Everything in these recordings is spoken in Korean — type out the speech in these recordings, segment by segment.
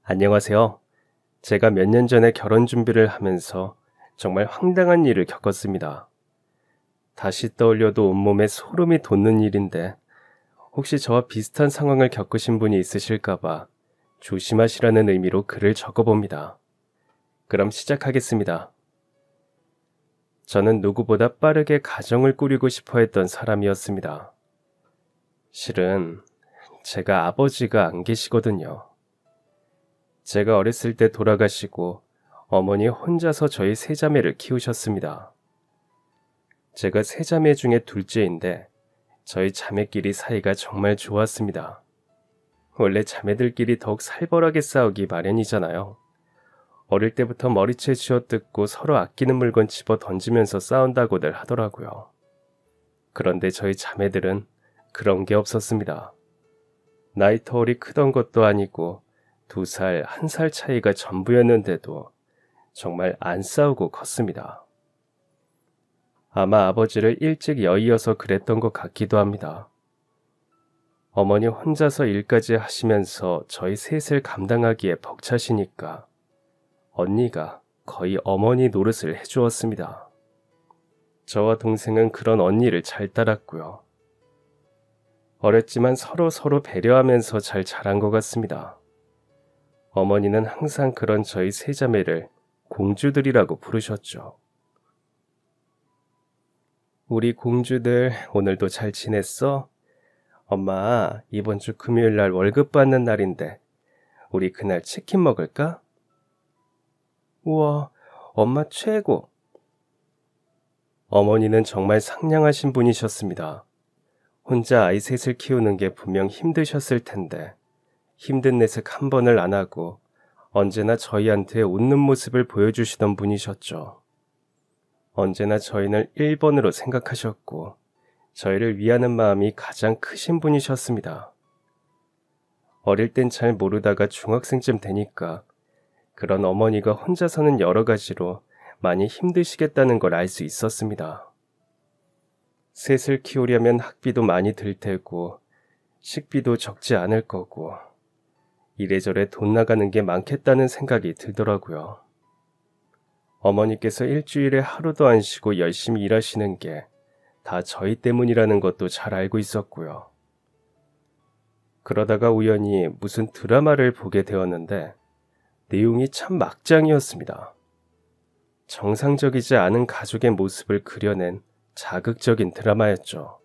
안녕하세요. 제가 몇 년 전에 결혼 준비를 하면서 정말 황당한 일을 겪었습니다. 다시 떠올려도 온몸에 소름이 돋는 일인데 혹시 저와 비슷한 상황을 겪으신 분이 있으실까봐 조심하시라는 의미로 글을 적어봅니다. 그럼 시작하겠습니다. 저는 누구보다 빠르게 가정을 꾸리고 싶어 했던 사람이었습니다. 실은 제가 아버지가 안 계시거든요. 제가 어렸을 때 돌아가시고 어머니 혼자서 저희 세 자매를 키우셨습니다. 제가 세 자매 중에 둘째인데 저희 자매끼리 사이가 정말 좋았습니다. 원래 자매들끼리 더욱 살벌하게 싸우기 마련이잖아요. 어릴 때부터 머리채 쥐어뜯고 서로 아끼는 물건 집어 던지면서 싸운다고들 하더라고요. 그런데 저희 자매들은 그런 게 없었습니다. 나이 터울이 크던 것도 아니고 2살, 1살 차이가 전부였는데도 정말 안 싸우고 컸습니다. 아마 아버지를 일찍 여의어서 그랬던 것 같기도 합니다. 어머니 혼자서 일까지 하시면서 저희 셋을 감당하기에 벅차시니까 언니가 거의 어머니 노릇을 해주었습니다. 저와 동생은 그런 언니를 잘 따랐고요. 어렸지만 서로 배려하면서 잘 자란 것 같습니다. 어머니는 항상 그런 저희 세 자매를 공주들이라고 부르셨죠. 우리 공주들 오늘도 잘 지냈어? 엄마, 이번 주 금요일 날 월급 받는 날인데 우리 그날 치킨 먹을까? 우와, 엄마 최고! 어머니는 정말 상냥하신 분이셨습니다. 혼자 아이 셋을 키우는 게 분명 힘드셨을 텐데 힘든 내색 한 번을 안 하고 언제나 저희한테 웃는 모습을 보여주시던 분이셨죠. 언제나 저희를 1번으로 생각하셨고 저희를 위하는 마음이 가장 크신 분이셨습니다. 어릴 땐 잘 모르다가 중학생쯤 되니까 그런 어머니가 혼자서는 여러 가지로 많이 힘드시겠다는 걸 알 수 있었습니다. 셋을 키우려면 학비도 많이 들 테고 식비도 적지 않을 거고 이래저래 돈 나가는 게 많겠다는 생각이 들더라고요. 어머니께서 일주일에 하루도 안 쉬고 열심히 일하시는 게 다 저희 때문이라는 것도 잘 알고 있었고요. 그러다가 우연히 무슨 드라마를 보게 되었는데 내용이 참 막장이었습니다. 정상적이지 않은 가족의 모습을 그려낸 자극적인 드라마였죠.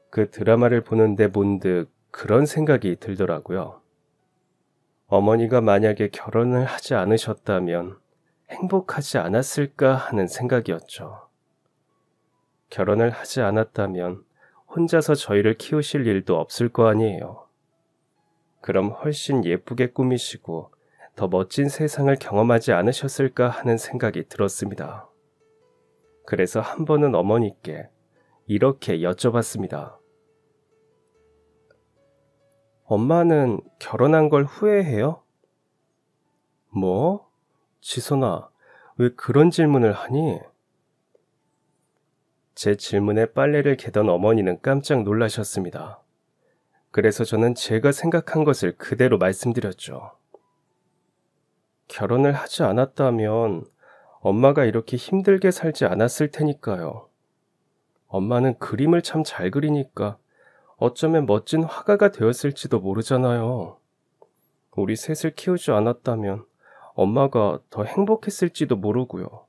그 드라마를 보는데 문득 그런 생각이 들더라고요. 어머니가 만약에 결혼을 하지 않으셨다면 행복하지 않았을까 하는 생각이었죠. 결혼을 하지 않았다면 혼자서 저희를 키우실 일도 없을 거 아니에요. 그럼 훨씬 예쁘게 꾸미시고 더 멋진 세상을 경험하지 않으셨을까 하는 생각이 들었습니다. 그래서 한 번은 어머니께 이렇게 여쭤봤습니다. 엄마는 결혼한 걸 후회해요? 뭐? 지선아, 왜 그런 질문을 하니? 제 질문에 빨래를 개던 어머니는 깜짝 놀라셨습니다. 그래서 저는 제가 생각한 것을 그대로 말씀드렸죠. 결혼을 하지 않았다면 엄마가 이렇게 힘들게 살지 않았을 테니까요. 엄마는 그림을 참 잘 그리니까 어쩌면 멋진 화가가 되었을지도 모르잖아요. 우리 셋을 키우지 않았다면 엄마가 더 행복했을지도 모르고요.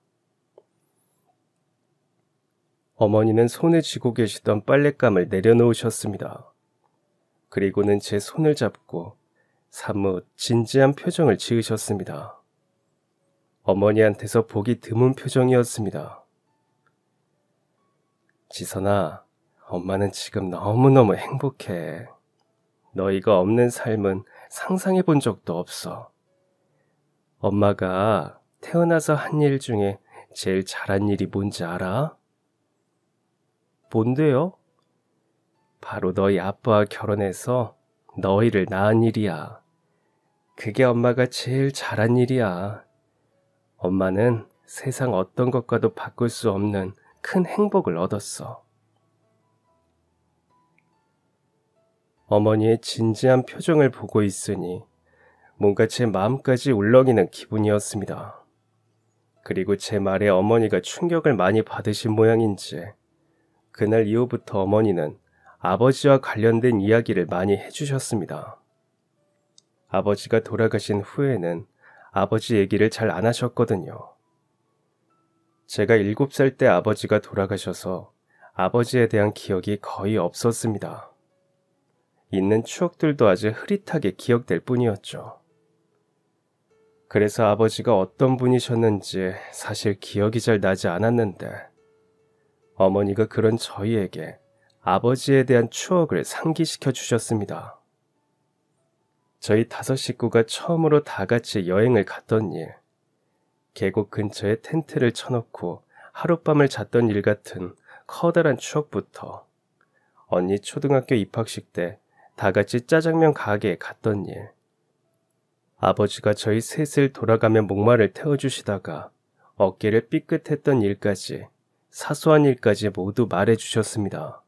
어머니는 손에 쥐고 계시던 빨랫감을 내려놓으셨습니다. 그리고는 제 손을 잡고 사뭇 진지한 표정을 지으셨습니다. 어머니한테서 보기 드문 표정이었습니다. 지선아, 엄마는 지금 너무너무 행복해. 너희가 없는 삶은 상상해 본 적도 없어. 엄마가 태어나서 한 일 중에 제일 잘한 일이 뭔지 알아? 뭔데요? 바로 너희 아빠와 결혼해서 너희를 낳은 일이야. 그게 엄마가 제일 잘한 일이야. 엄마는 세상 어떤 것과도 바꿀 수 없는 큰 행복을 얻었어. 어머니의 진지한 표정을 보고 있으니 뭔가 제 마음까지 울렁이는 기분이었습니다. 그리고 제 말에 어머니가 충격을 많이 받으신 모양인지 그날 이후부터 어머니는 아버지와 관련된 이야기를 많이 해주셨습니다. 아버지가 돌아가신 후에는 아버지 얘기를 잘 안 하셨거든요. 제가 7살 때 아버지가 돌아가셔서 아버지에 대한 기억이 거의 없었습니다. 있는 추억들도 아주 흐릿하게 기억될 뿐이었죠. 그래서 아버지가 어떤 분이셨는지 사실 기억이 잘 나지 않았는데 어머니가 그런 저희에게 아버지에 대한 추억을 상기시켜 주셨습니다. 저희 5 식구가 처음으로 다 같이 여행을 갔던 일, 계곡 근처에 텐트를 쳐놓고 하룻밤을 잤던 일 같은 커다란 추억부터 언니 초등학교 입학식 때 다 같이 짜장면 가게에 갔던 일, 아버지가 저희 셋을 돌아가며 목마를 태워주시다가 어깨를 삐끗했던 일까지 사소한 일까지 모두 말해주셨습니다.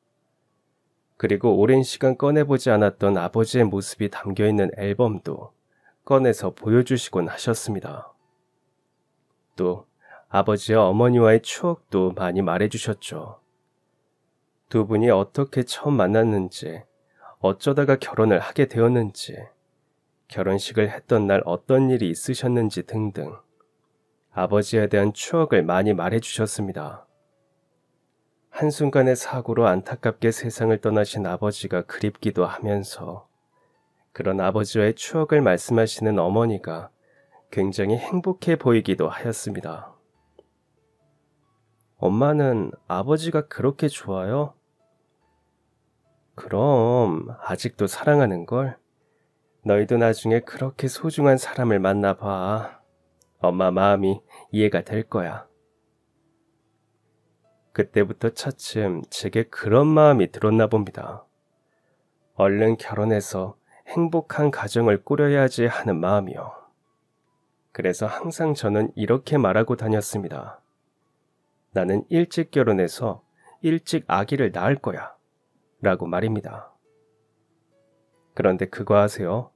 그리고 오랜 시간 꺼내보지 않았던 아버지의 모습이 담겨있는 앨범도 꺼내서 보여주시곤 하셨습니다. 또 아버지와 어머니와의 추억도 많이 말해주셨죠. 두 분이 어떻게 처음 만났는지, 어쩌다가 결혼을 하게 되었는지, 결혼식을 했던 날 어떤 일이 있으셨는지 등등 아버지에 대한 추억을 많이 말해주셨습니다. 한순간의 사고로 안타깝게 세상을 떠나신 아버지가 그립기도 하면서 그런 아버지와의 추억을 말씀하시는 어머니가 굉장히 행복해 보이기도 하였습니다. 엄마는 아버지가 그렇게 좋아요? 그럼 아직도 사랑하는걸? 너희도 나중에 그렇게 소중한 사람을 만나봐. 엄마 마음이 이해가 될 거야. 그때부터 차츰 제게 그런 마음이 들었나 봅니다. 얼른 결혼해서 행복한 가정을 꾸려야지 하는 마음이요. 그래서 항상 저는 이렇게 말하고 다녔습니다. 나는 일찍 결혼해서 일찍 아기를 낳을 거야. 라고 말입니다. 그런데 그거 아세요?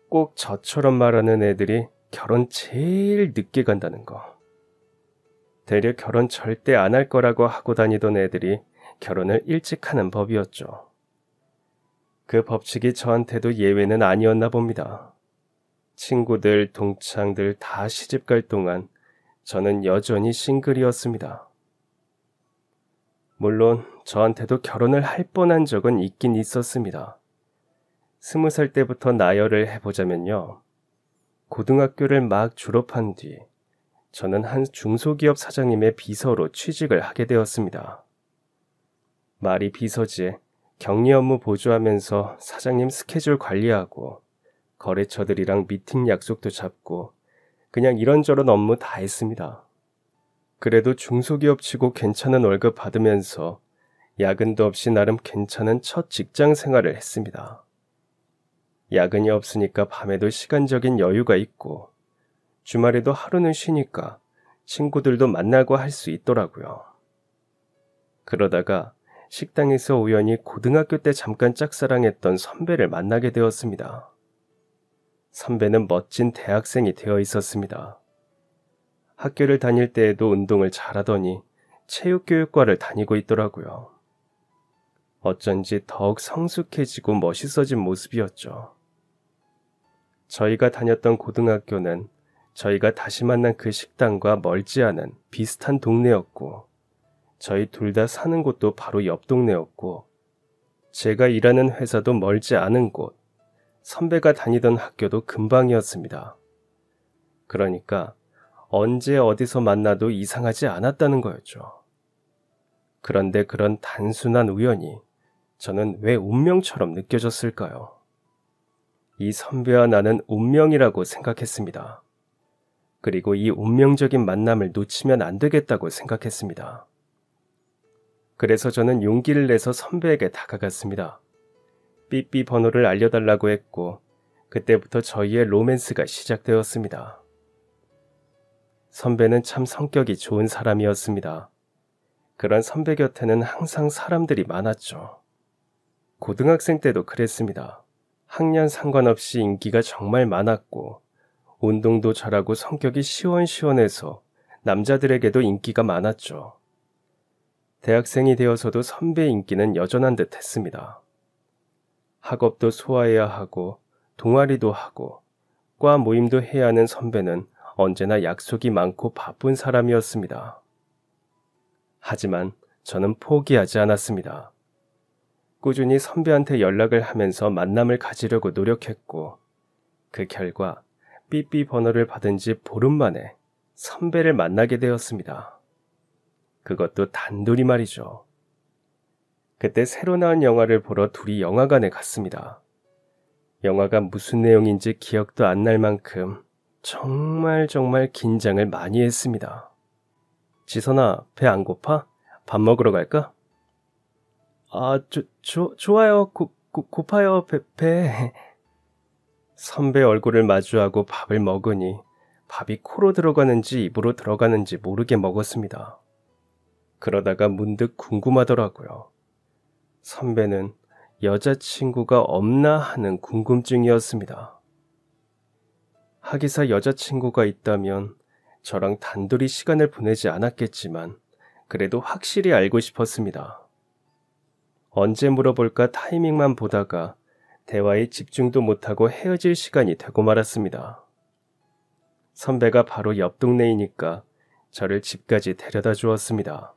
꼭 저처럼 말하는 애들이 결혼 제일 늦게 간다는 거. 되려 결혼 절대 안 할 거라고 하고 다니던 애들이 결혼을 일찍 하는 법이었죠. 그 법칙이 저한테도 예외는 아니었나 봅니다. 친구들, 동창들 다 시집갈 동안 저는 여전히 싱글이었습니다. 물론 저한테도 결혼을 할 뻔한 적은 있긴 있었습니다. 20살 때부터 나열을 해보자면요. 고등학교를 막 졸업한 뒤 저는 한 중소기업 사장님의 비서로 취직을 하게 되었습니다. 말이 비서지 격리 업무 보조하면서 사장님 스케줄 관리하고 거래처들이랑 미팅 약속도 잡고 그냥 이런저런 업무 다 했습니다. 그래도 중소기업치고 괜찮은 월급 받으면서 야근도 없이 나름 괜찮은 첫 직장 생활을 했습니다. 야근이 없으니까 밤에도 시간적인 여유가 있고 주말에도 하루는 쉬니까 친구들도 만나고 할 수 있더라고요. 그러다가 식당에서 우연히 고등학교 때 잠깐 짝사랑했던 선배를 만나게 되었습니다. 선배는 멋진 대학생이 되어 있었습니다. 학교를 다닐 때에도 운동을 잘하더니 체육교육과를 다니고 있더라고요. 어쩐지 더욱 성숙해지고 멋있어진 모습이었죠. 저희가 다녔던 고등학교는 저희가 다시 만난 그 식당과 멀지 않은 비슷한 동네였고 저희 둘 다 사는 곳도 바로 옆 동네였고 제가 일하는 회사도 멀지 않은 곳, 선배가 다니던 학교도 근방이었습니다. 그러니까 언제 어디서 만나도 이상하지 않았다는 거였죠. 그런데 그런 단순한 우연이 저는 왜 운명처럼 느껴졌을까요? 이 선배와 나는 운명이라고 생각했습니다. 그리고 이 운명적인 만남을 놓치면 안 되겠다고 생각했습니다. 그래서 저는 용기를 내서 선배에게 다가갔습니다. 삐삐 번호를 알려달라고 했고 그때부터 저희의 로맨스가 시작되었습니다. 선배는 참 성격이 좋은 사람이었습니다. 그런 선배 곁에는 항상 사람들이 많았죠. 고등학생 때도 그랬습니다. 학년 상관없이 인기가 정말 많았고 운동도 잘하고 성격이 시원시원해서 남자들에게도 인기가 많았죠. 대학생이 되어서도 선배 인기는 여전한 듯 했습니다. 학업도 소화해야 하고 동아리도 하고 과 모임도 해야 하는 선배는 언제나 약속이 많고 바쁜 사람이었습니다. 하지만 저는 포기하지 않았습니다. 꾸준히 선배한테 연락을 하면서 만남을 가지려고 노력했고 그 결과 삐삐 번호를 받은 지 보름 만에 선배를 만나게 되었습니다. 그것도 단둘이 말이죠. 그때 새로 나온 영화를 보러 둘이 영화관에 갔습니다. 영화가 무슨 내용인지 기억도 안 날 만큼 정말 긴장을 많이 했습니다. 지선아, 배 안 고파? 밥 먹으러 갈까? 아, 좋아요. 고파요, 배. 선배 얼굴을 마주하고 밥을 먹으니 밥이 코로 들어가는지 입으로 들어가는지 모르게 먹었습니다. 그러다가 문득 궁금하더라고요. 선배는 여자친구가 없나 하는 궁금증이었습니다. 하기사 여자친구가 있다면 저랑 단둘이 시간을 보내지 않았겠지만 그래도 확실히 알고 싶었습니다. 언제 물어볼까 타이밍만 보다가 대화에 집중도 못하고 헤어질 시간이 되고 말았습니다. 선배가 바로 옆 동네이니까 저를 집까지 데려다 주었습니다.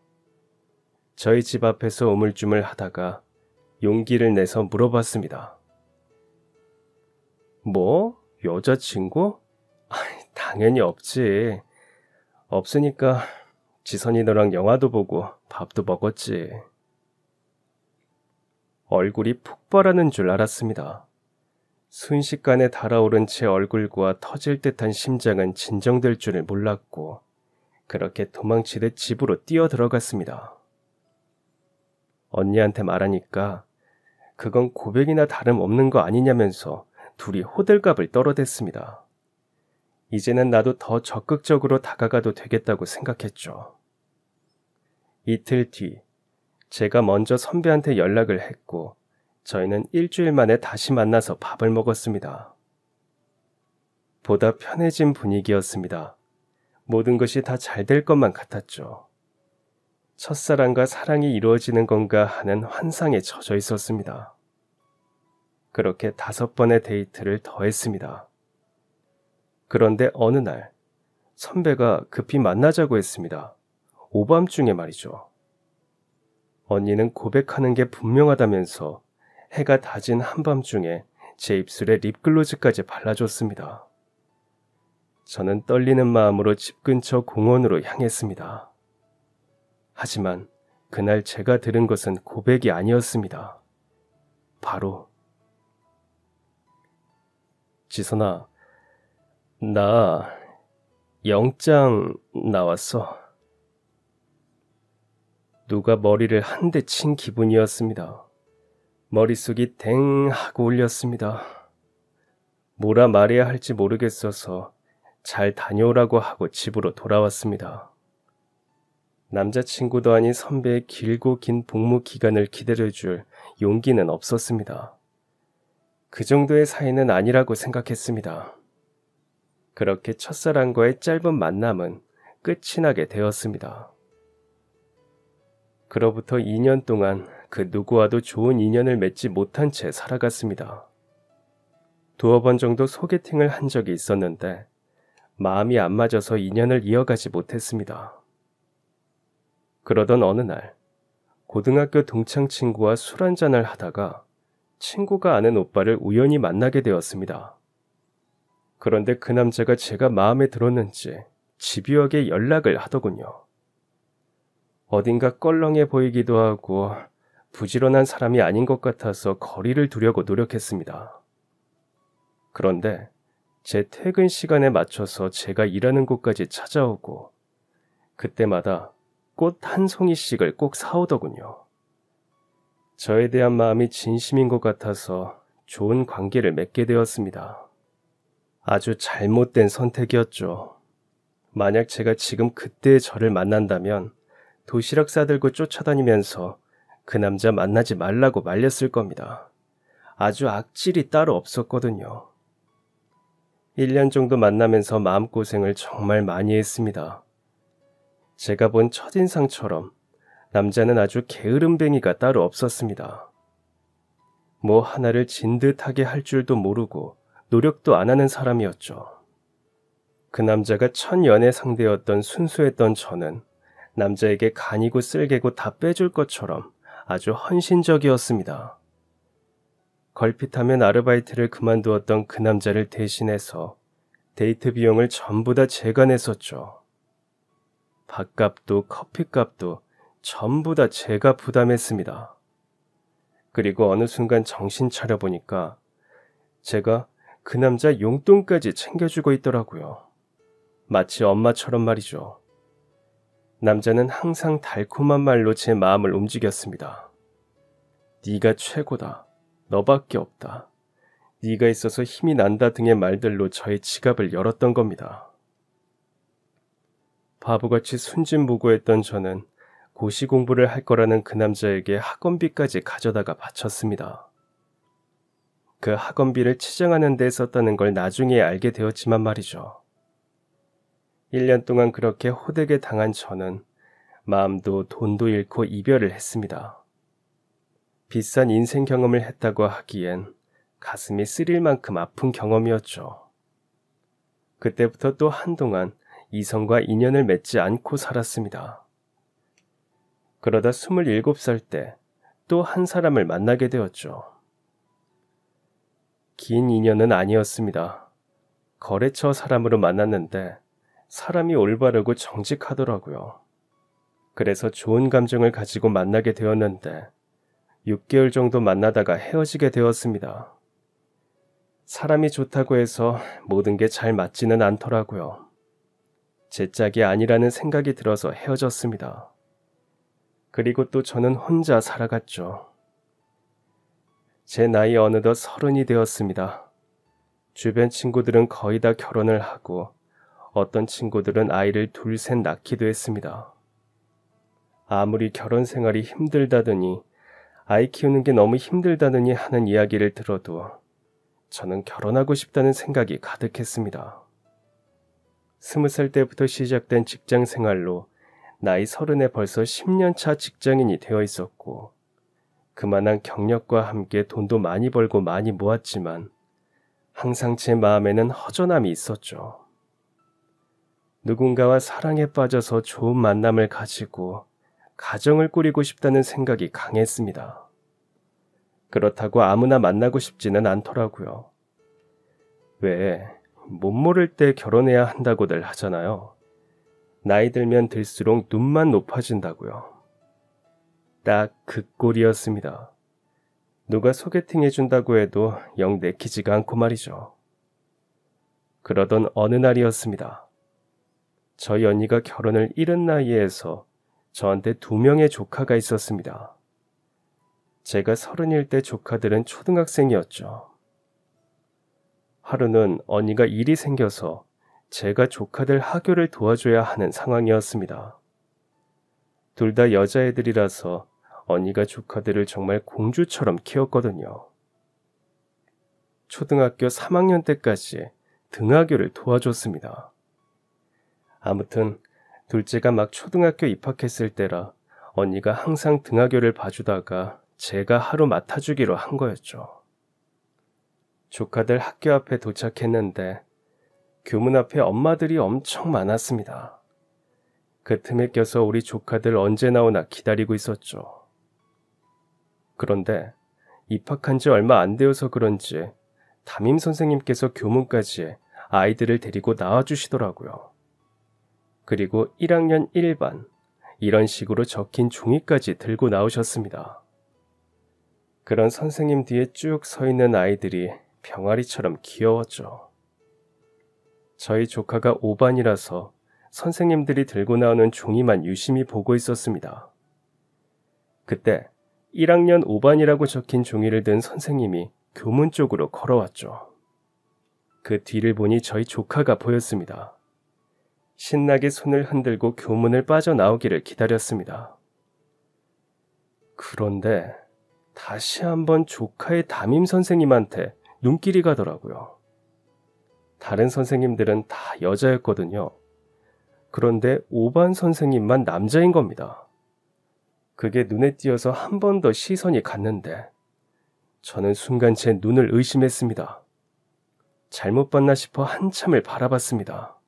저희 집 앞에서 우물쭈물 하다가 용기를 내서 물어봤습니다. 뭐? 여자친구? 당연히 없지. 없으니까 지선이 너랑 영화도 보고 밥도 먹었지. 얼굴이 폭발하는 줄 알았습니다. 순식간에 달아오른 제 얼굴과 터질 듯한 심장은 진정될 줄을 몰랐고 그렇게 도망치듯 집으로 뛰어 들어갔습니다. 언니한테 말하니까 그건 고백이나 다름없는 거 아니냐면서 둘이 호들갑을 떨어댔습니다. 이제는 나도 더 적극적으로 다가가도 되겠다고 생각했죠. 이틀 뒤 제가 먼저 선배한테 연락을 했고 저희는 일주일 만에 다시 만나서 밥을 먹었습니다. 보다 편해진 분위기였습니다. 모든 것이 다 잘 될 것만 같았죠. 첫사랑과 사랑이 이루어지는 건가 하는 환상에 젖어 있었습니다. 그렇게 5번의 데이트를 더 했습니다. 그런데 어느 날 선배가 급히 만나자고 했습니다. 오밤중에 말이죠. 언니는 고백하는 게 분명하다면서 해가 다진 한밤중에 제 입술에 립글로즈까지 발라줬습니다. 저는 떨리는 마음으로 집 근처 공원으로 향했습니다. 하지만 그날 제가 들은 것은 고백이 아니었습니다. 바로 지선아, 나 영장 나왔어. 누가 머리를 한 대 친 기분이었습니다. 머릿속이 댕 하고 울렸습니다. 뭐라 말해야 할지 모르겠어서 잘 다녀오라고 하고 집으로 돌아왔습니다. 남자친구도 아닌 선배의 길고 긴 복무 기간을 기다려줄 용기는 없었습니다. 그 정도의 사이는 아니라고 생각했습니다. 그렇게 첫사랑과의 짧은 만남은 끝이 나게 되었습니다. 그로부터 2년 동안 그 누구와도 좋은 인연을 맺지 못한 채 살아갔습니다. 2번 정도 소개팅을 한 적이 있었는데 마음이 안 맞아서 인연을 이어가지 못했습니다. 그러던 어느 날 고등학교 동창 친구와 술 한잔을 하다가 친구가 아는 오빠를 우연히 만나게 되었습니다. 그런데 그 남자가 제가 마음에 들었는지 집요하게 연락을 하더군요. 어딘가 껄렁해 보이기도 하고 부지런한 사람이 아닌 것 같아서 거리를 두려고 노력했습니다. 그런데 제 퇴근 시간에 맞춰서 제가 일하는 곳까지 찾아오고 그때마다 꽃 한 송이씩을 꼭 사오더군요. 저에 대한 마음이 진심인 것 같아서 좋은 관계를 맺게 되었습니다. 아주 잘못된 선택이었죠. 만약 제가 지금 그때의 저를 만난다면 도시락 싸들고 쫓아다니면서 그 남자 만나지 말라고 말렸을 겁니다. 아주 악질이 따로 없었거든요. 1년 정도 만나면서 마음고생을 정말 많이 했습니다. 제가 본 첫인상처럼 남자는 아주 게으름뱅이가 따로 없었습니다. 뭐 하나를 진듯하게 할 줄도 모르고 노력도 안 하는 사람이었죠. 그 남자가 첫 연애 상대였던 순수했던 저는 남자에게 간이고 쓸개고 다 빼줄 것처럼 아주 헌신적이었습니다. 걸핏하면 아르바이트를 그만두었던 그 남자를 대신해서 데이트 비용을 전부 다 제가 냈었죠. 밥값도 커피값도 전부 다 제가 부담했습니다. 그리고 어느 순간 정신 차려보니까 제가 그 남자 용돈까지 챙겨주고 있더라고요. 마치 엄마처럼 말이죠. 남자는 항상 달콤한 말로 제 마음을 움직였습니다. 네가 최고다. 너밖에 없다. 네가 있어서 힘이 난다 등의 말들로 저의 지갑을 열었던 겁니다. 바보같이 순진무구했던 저는 고시 공부를 할 거라는 그 남자에게 학원비까지 가져다가 바쳤습니다. 그 학원비를 치장하는 데 썼다는 걸 나중에 알게 되었지만 말이죠. 1년 동안 그렇게 호되게 당한 저는 마음도 돈도 잃고 이별을 했습니다. 비싼 인생 경험을 했다고 하기엔 가슴이 쓰릴 만큼 아픈 경험이었죠. 그때부터 또 한동안 이성과 인연을 맺지 않고 살았습니다. 그러다 27살 때 또 한 사람을 만나게 되었죠. 긴 인연은 아니었습니다. 거래처 사람으로 만났는데 사람이 올바르고 정직하더라고요. 그래서 좋은 감정을 가지고 만나게 되었는데 6개월 정도 만나다가 헤어지게 되었습니다. 사람이 좋다고 해서 모든 게 잘 맞지는 않더라고요. 제 짝이 아니라는 생각이 들어서 헤어졌습니다. 그리고 또 저는 혼자 살아갔죠. 제 나이 어느덧 30이 되었습니다. 주변 친구들은 거의 다 결혼을 하고 어떤 친구들은 아이를 둘, 셋 낳기도 했습니다. 아무리 결혼 생활이 힘들다더니 아이 키우는 게 너무 힘들다더니 하는 이야기를 들어도 저는 결혼하고 싶다는 생각이 가득했습니다. 20살 때부터 시작된 직장 생활로 나이 30에 벌써 10년 차 직장인이 되어 있었고 그만한 경력과 함께 돈도 많이 벌고 많이 모았지만 항상 제 마음에는 허전함이 있었죠. 누군가와 사랑에 빠져서 좋은 만남을 가지고 가정을 꾸리고 싶다는 생각이 강했습니다. 그렇다고 아무나 만나고 싶지는 않더라고요. 왜 못 모를 때 결혼해야 한다고들 하잖아요. 나이 들면 들수록 눈만 높아진다고요. 딱 그 꼴이었습니다. 누가 소개팅 해준다고 해도 영 내키지가 않고 말이죠. 그러던 어느 날이었습니다. 저희 언니가 결혼을 이른 나이에 해서 저한테 2명의 조카가 있었습니다. 제가 30일 때 조카들은 초등학생이었죠. 하루는 언니가 일이 생겨서 제가 조카들 학교를 도와줘야 하는 상황이었습니다. 둘 다 여자애들이라서 언니가 조카들을 정말 공주처럼 키웠거든요. 초등학교 3학년 때까지 등하교를 도와줬습니다. 아무튼 둘째가 막 초등학교 입학했을 때라 언니가 항상 등하교를 봐주다가 제가 하루 맡아주기로 한 거였죠. 조카들 학교 앞에 도착했는데 교문 앞에 엄마들이 엄청 많았습니다. 그 틈에 껴서 우리 조카들 언제 나오나 기다리고 있었죠. 그런데 입학한 지 얼마 안 되어서 그런지 담임 선생님께서 교문까지 아이들을 데리고 나와주시더라고요. 그리고 1학년 1반 이런 식으로 적힌 종이까지 들고 나오셨습니다. 그런 선생님 뒤에 쭉 서 있는 아이들이 병아리처럼 귀여웠죠. 저희 조카가 5반이라서 선생님들이 들고 나오는 종이만 유심히 보고 있었습니다. 그때 1학년 5반이라고 적힌 종이를 든 선생님이 교문 쪽으로 걸어왔죠. 그 뒤를 보니 저희 조카가 보였습니다. 신나게 손을 흔들고 교문을 빠져나오기를 기다렸습니다. 그런데 다시 한번 조카의 담임 선생님한테 눈길이 가더라고요. 다른 선생님들은 다 여자였거든요. 그런데 5반 선생님만 남자인 겁니다. 그게 눈에 띄어서 한 번 더 시선이 갔는데 저는 순간 제 눈을 의심했습니다. 잘못 봤나 싶어 한참을 바라봤습니다.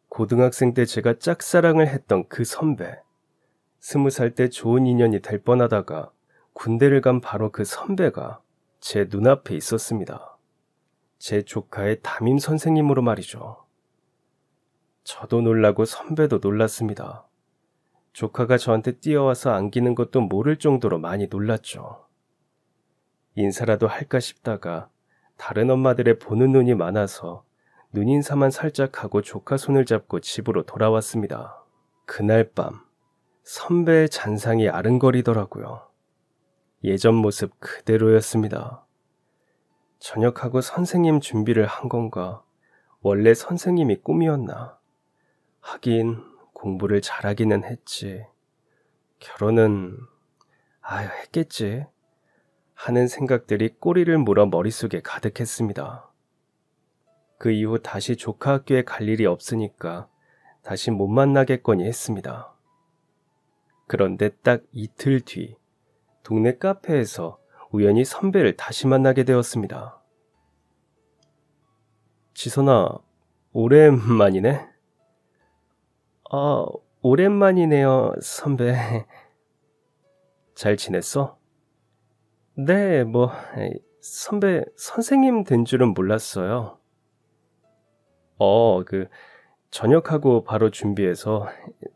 고등학생 때 제가 짝사랑을 했던 그 선배. 20살 때 좋은 인연이 될 뻔하다가 군대를 간 바로 그 선배가 제 눈앞에 있었습니다. 제 조카의 담임 선생님으로 말이죠. 저도 놀라고 선배도 놀랐습니다. 조카가 저한테 뛰어와서 안기는 것도 모를 정도로 많이 놀랐죠. 인사라도 할까 싶다가 다른 엄마들의 보는 눈이 많아서 눈인사만 살짝 하고 조카 손을 잡고 집으로 돌아왔습니다. 그날 밤 선배의 잔상이 아른거리더라고요. 예전 모습 그대로였습니다. 저녁하고 선생님 준비를 한 건가? 원래 선생님이 꿈이었나? 하긴 공부를 잘하기는 했지. 결혼은 했겠지. 하는 생각들이 꼬리를 물어 머릿속에 가득했습니다. 그 이후 다시 조카 학교에 갈 일이 없으니까 다시 못 만나겠거니 했습니다. 그런데 딱 이틀 뒤 동네 카페에서 우연히 선배를 다시 만나게 되었습니다. 지선아, 오랜만이네? 오랜만이네요, 선배. 잘 지냈어? 네, 선배, 선생님 된 줄은 몰랐어요. 저녁하고 바로 준비해서,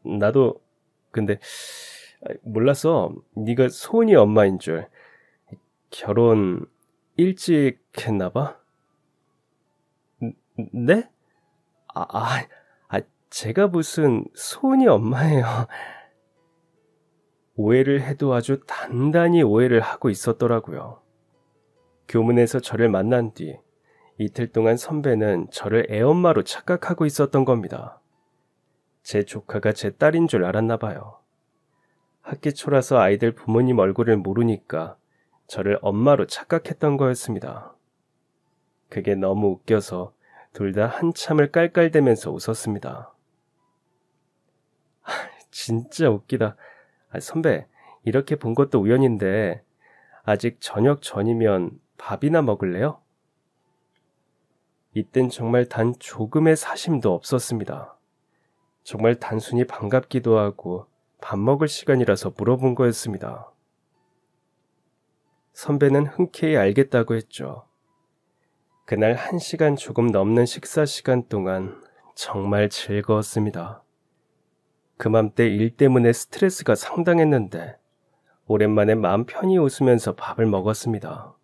나도, 근데, 몰랐어. 네가 소은이 엄마인 줄. 결혼 일찍 했나봐? 네? 제가 무슨 소은이 엄마예요. 오해를 해도 아주 단단히 오해를 하고 있었더라고요. 교문에서 저를 만난 뒤 이틀 동안 선배는 저를 애엄마로 착각하고 있었던 겁니다. 제 조카가 제 딸인 줄 알았나 봐요. 학기 초라서 아이들 부모님 얼굴을 모르니까 저를 엄마로 착각했던 거였습니다. 그게 너무 웃겨서 둘 다 한참을 깔깔대면서 웃었습니다. 진짜 웃기다. 선배, 이렇게 본 것도 우연인데 아직 저녁 전이면 밥이나 먹을래요? 이땐 정말 단 조금의 사심도 없었습니다. 정말 단순히 반갑기도 하고 밥 먹을 시간이라서 물어본 거였습니다. 선배는 흔쾌히 알겠다고 했죠. 그날 1시간 조금 넘는 식사 시간 동안 정말 즐거웠습니다. 그맘때 일 때문에 스트레스가 상당했는데 오랜만에 마음 편히 웃으면서 밥을 먹었습니다.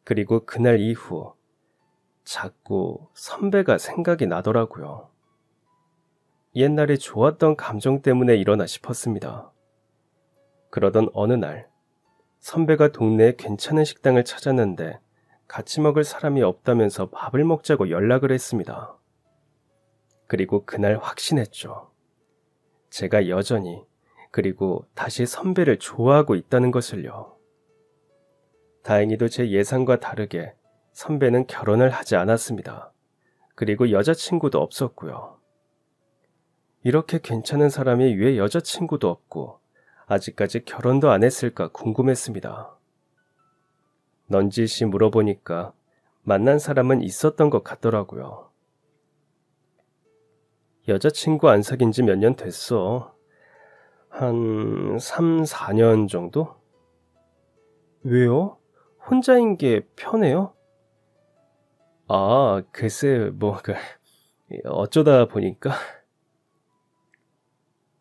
그리고 그날 이후 자꾸 선배가 생각이 나더라고요. 옛날에 좋았던 감정 때문에 일어나 싶었습니다. 그러던 어느 날 선배가 동네에 괜찮은 식당을 찾았는데 같이 먹을 사람이 없다면서 밥을 먹자고 연락을 했습니다. 그리고 그날 확신했죠. 제가 여전히 그리고 다시 선배를 좋아하고 있다는 것을요. 다행히도 제 예상과 다르게 선배는 결혼을 하지 않았습니다. 그리고 여자친구도 없었고요. 이렇게 괜찮은 사람이 왜 여자친구도 없고 아직까지 결혼도 안 했을까 궁금했습니다. 넌지시 물어보니까 만난 사람은 있었던 것 같더라고요. 여자친구 안 사귄 지 몇 년 됐어. 한 3, 4년 정도? 왜요? 혼자인 게 편해요? 글쎄, 어쩌다 보니까.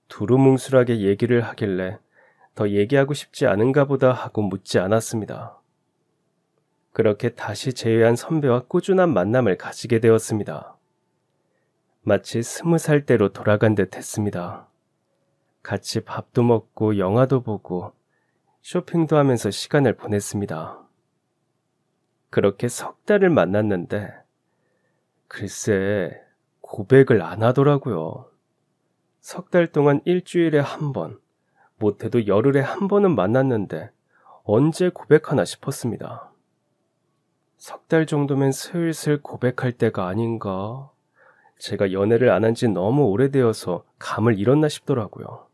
두루뭉술하게 얘기를 하길래 더 얘기하고 싶지 않은가 보다 하고 묻지 않았습니다. 그렇게 다시 재회한 선배와 꾸준한 만남을 가지게 되었습니다. 마치 20살 때로 돌아간 듯 했습니다. 같이 밥도 먹고 영화도 보고 쇼핑도 하면서 시간을 보냈습니다. 그렇게 석 달을 만났는데 글쎄 고백을 안 하더라고요. 석 달 동안 일주일에 한 번, 못해도 열흘에 한 번은 만났는데 언제 고백하나 싶었습니다. 석 달 정도면 슬슬 고백할 때가 아닌가? 제가 연애를 안 한 지 너무 오래되어서 감을 잃었나 싶더라고요.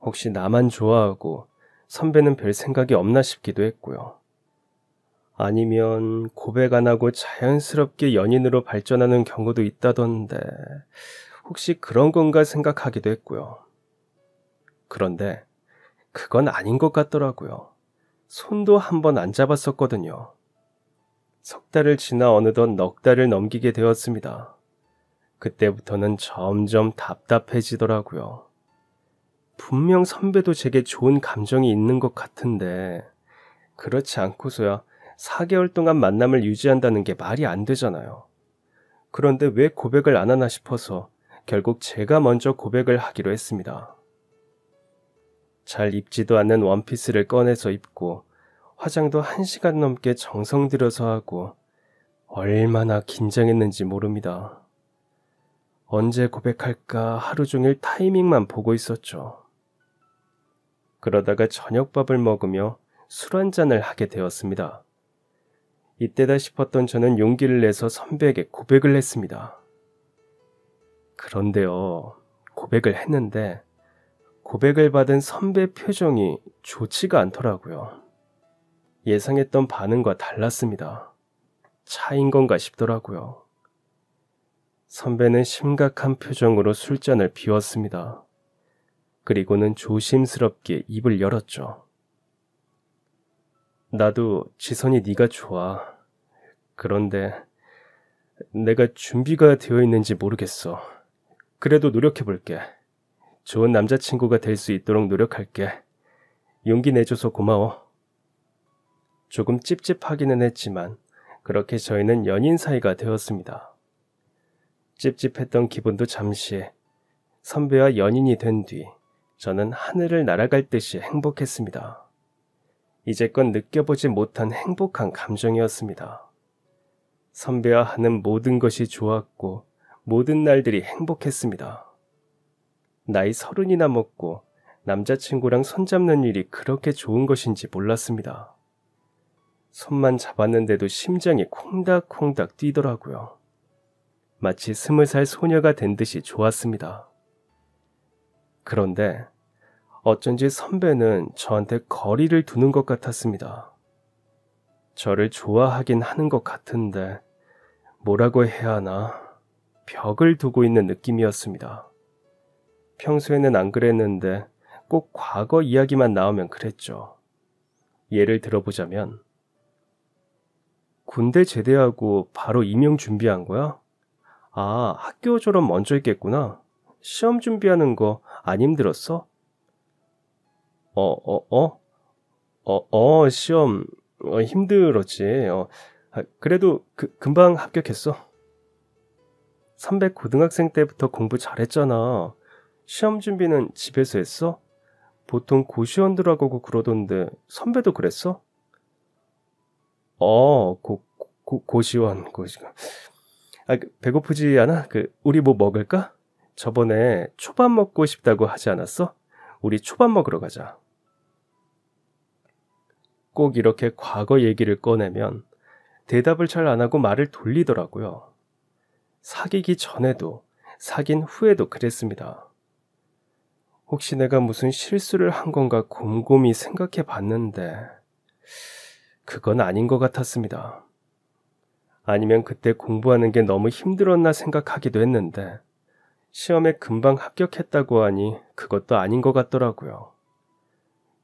혹시 나만 좋아하고 선배는 별 생각이 없나 싶기도 했고요. 아니면 고백 안 하고 자연스럽게 연인으로 발전하는 경우도 있다던데 혹시 그런 건가 생각하기도 했고요. 그런데 그건 아닌 것 같더라고요. 손도 한 번 안 잡았었거든요. 석 달을 지나 어느덧 넉 달을 넘기게 되었습니다. 그때부터는 점점 답답해지더라고요. 분명 선배도 제게 좋은 감정이 있는 것 같은데 그렇지 않고서야 4개월 동안 만남을 유지한다는 게 말이 안 되잖아요. 그런데 왜 고백을 안 하나 싶어서 결국 제가 먼저 고백을 하기로 했습니다. 잘 입지도 않는 원피스를 꺼내서 입고 화장도 1시간 넘게 정성 들여서 하고 얼마나 긴장했는지 모릅니다. 언제 고백할까 하루 종일 타이밍만 보고 있었죠. 그러다가 저녁밥을 먹으며 술 한잔을 하게 되었습니다. 이때다 싶었던 저는 용기를 내서 선배에게 고백을 했습니다. 그런데요, 고백을 했는데 고백을 받은 선배 표정이 좋지가 않더라고요. 예상했던 반응과 달랐습니다. 차인 건가 싶더라고요. 선배는 심각한 표정으로 술잔을 비웠습니다. 그리고는 조심스럽게 입을 열었죠. 나도 지선이 네가 좋아. 그런데 내가 준비가 되어 있는지 모르겠어. 그래도 노력해볼게. 좋은 남자친구가 될 수 있도록 노력할게. 용기 내줘서 고마워. 조금 찝찝하기는 했지만 그렇게 저희는 연인 사이가 되었습니다. 찝찝했던 기분도 잠시 선배와 연인이 된 뒤 저는 하늘을 날아갈 듯이 행복했습니다. 이제껏 느껴보지 못한 행복한 감정이었습니다. 선배와 하는 모든 것이 좋았고 모든 날들이 행복했습니다. 나이 30이나 먹고 남자친구랑 손잡는 일이 그렇게 좋은 것인지 몰랐습니다. 손만 잡았는데도 심장이 콩닥콩닥 뛰더라고요. 마치 20살 소녀가 된 듯이 좋았습니다. 그런데 어쩐지 선배는 저한테 거리를 두는 것 같았습니다. 저를 좋아하긴 하는 것 같은데 뭐라고 해야 하나 벽을 두고 있는 느낌이었습니다. 평소에는 안 그랬는데 꼭 과거 이야기만 나오면 그랬죠. 예를 들어보자면 군대 제대하고 바로 임용 준비한 거야? 아, 학교 졸업 먼저 했겠구나. 시험 준비하는 거 안 힘들었어? 시험 힘들었지. 그래도 금방 합격했어. 선배 고등학생 때부터 공부 잘했잖아. 시험 준비는 집에서 했어? 보통 고시원들하고 그러던데 선배도 그랬어? 고시원. 배고프지 않아? 우리 뭐 먹을까? 저번에 초밥 먹고 싶다고 하지 않았어? 우리 초밥 먹으러 가자. 꼭 이렇게 과거 얘기를 꺼내면 대답을 잘 안 하고 말을 돌리더라고요. 사귀기 전에도 사귄 후에도 그랬습니다. 혹시 내가 무슨 실수를 한 건가 곰곰이 생각해 봤는데 그건 아닌 것 같았습니다. 아니면 그때 공부하는 게 너무 힘들었나 생각하기도 했는데 시험에 금방 합격했다고 하니 그것도 아닌 것 같더라고요.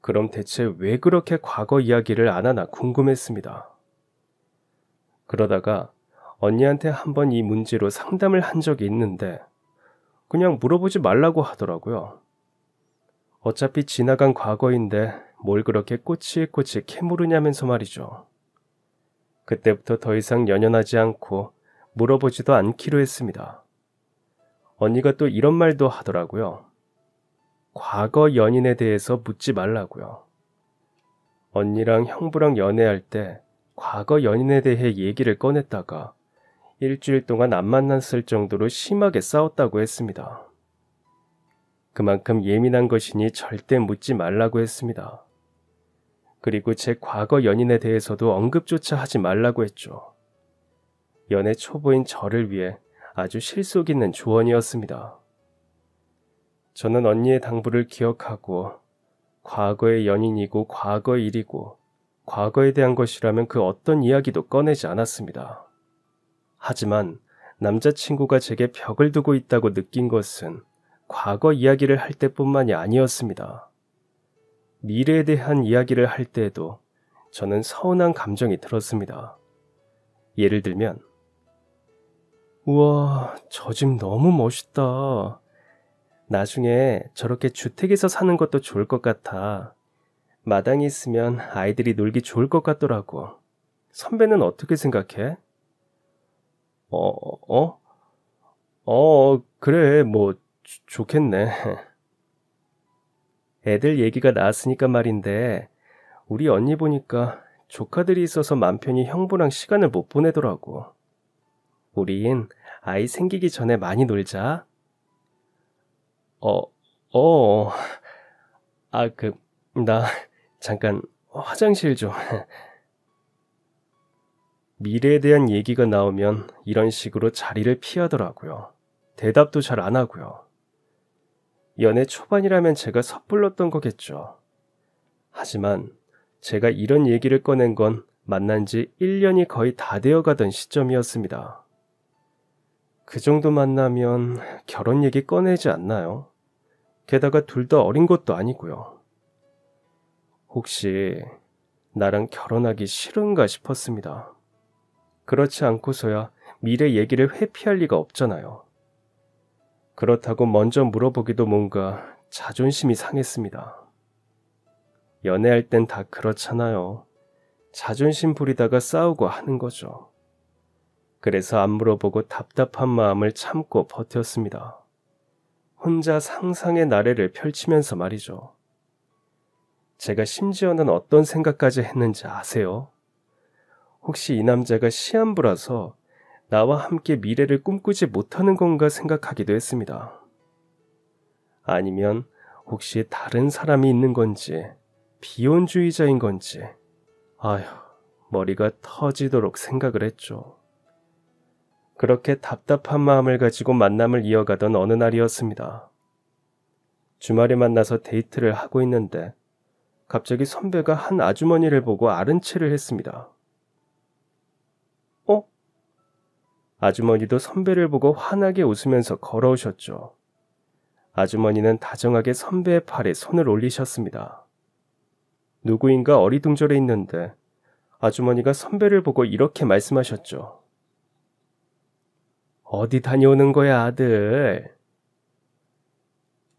그럼 대체 왜 그렇게 과거 이야기를 안 하나 궁금했습니다. 그러다가 언니한테 한번 이 문제로 상담을 한 적이 있는데 그냥 물어보지 말라고 하더라고요. 어차피 지나간 과거인데 뭘 그렇게 꼬치꼬치 캐물으냐면서 말이죠. 그때부터 더 이상 연연하지 않고 물어보지도 않기로 했습니다. 언니가 또 이런 말도 하더라고요. 과거 연인에 대해서 묻지 말라고요. 언니랑 형부랑 연애할 때 과거 연인에 대해 얘기를 꺼냈다가 일주일 동안 안 만났을 정도로 심하게 싸웠다고 했습니다. 그만큼 예민한 것이니 절대 묻지 말라고 했습니다. 그리고 제 과거 연인에 대해서도 언급조차 하지 말라고 했죠. 연애 초보인 저를 위해 아주 실속 있는 조언이었습니다. 저는 언니의 당부를 기억하고 과거의 연인이고 과거의 일이고 과거에 대한 것이라면 그 어떤 이야기도 꺼내지 않았습니다. 하지만 남자친구가 제게 벽을 두고 있다고 느낀 것은 과거 이야기를 할 때뿐만이 아니었습니다. 미래에 대한 이야기를 할 때에도 저는 서운한 감정이 들었습니다. 예를 들면, 우와, 저 집 너무 멋있다. 나중에 저렇게 주택에서 사는 것도 좋을 것 같아. 마당이 있으면 아이들이 놀기 좋을 것 같더라고. 선배는 어떻게 생각해? 그래, 뭐, 좋겠네. 애들 얘기가 나왔으니까 말인데, 우리 언니 보니까 조카들이 있어서 맘 편히 형부랑 시간을 못 보내더라고. 우린 아이 생기기 전에 많이 놀자. 어, 어, 나 잠깐 화장실 좀. 미래에 대한 얘기가 나오면 이런 식으로 자리를 피하더라고요. 대답도 잘 안 하고요. 연애 초반이라면 제가 섣불렀던 거겠죠. 하지만 제가 이런 얘기를 꺼낸 건 만난 지 1년이 거의 다 되어 가던 시점이었습니다. 그 정도 만나면 결혼 얘기 꺼내지 않나요? 게다가 둘 다 어린 것도 아니고요. 혹시 나랑 결혼하기 싫은가 싶었습니다. 그렇지 않고서야 미래 얘기를 회피할 리가 없잖아요. 그렇다고 먼저 물어보기도 뭔가 자존심이 상했습니다. 연애할 땐 다 그렇잖아요. 자존심 부리다가 싸우고 하는 거죠. 그래서 안 물어보고 답답한 마음을 참고 버텼습니다. 혼자 상상의 나래를 펼치면서 말이죠. 제가 심지어는 어떤 생각까지 했는지 아세요? 혹시 이 남자가 시한부라서 나와 함께 미래를 꿈꾸지 못하는 건가 생각하기도 했습니다. 아니면 혹시 다른 사람이 있는 건지, 비혼주의자인 건지, 아휴, 머리가 터지도록 생각을 했죠. 그렇게 답답한 마음을 가지고 만남을 이어가던 어느 날이었습니다. 주말에 만나서 데이트를 하고 있는데 갑자기 선배가 한 아주머니를 보고 아른 체를 했습니다. 아주머니도 선배를 보고 환하게 웃으면서 걸어오셨죠. 아주머니는 다정하게 선배의 팔에 손을 올리셨습니다. 누구인가 어리둥절해 있는데 아주머니가 선배를 보고 이렇게 말씀하셨죠. 어디 다녀오는 거야, 아들?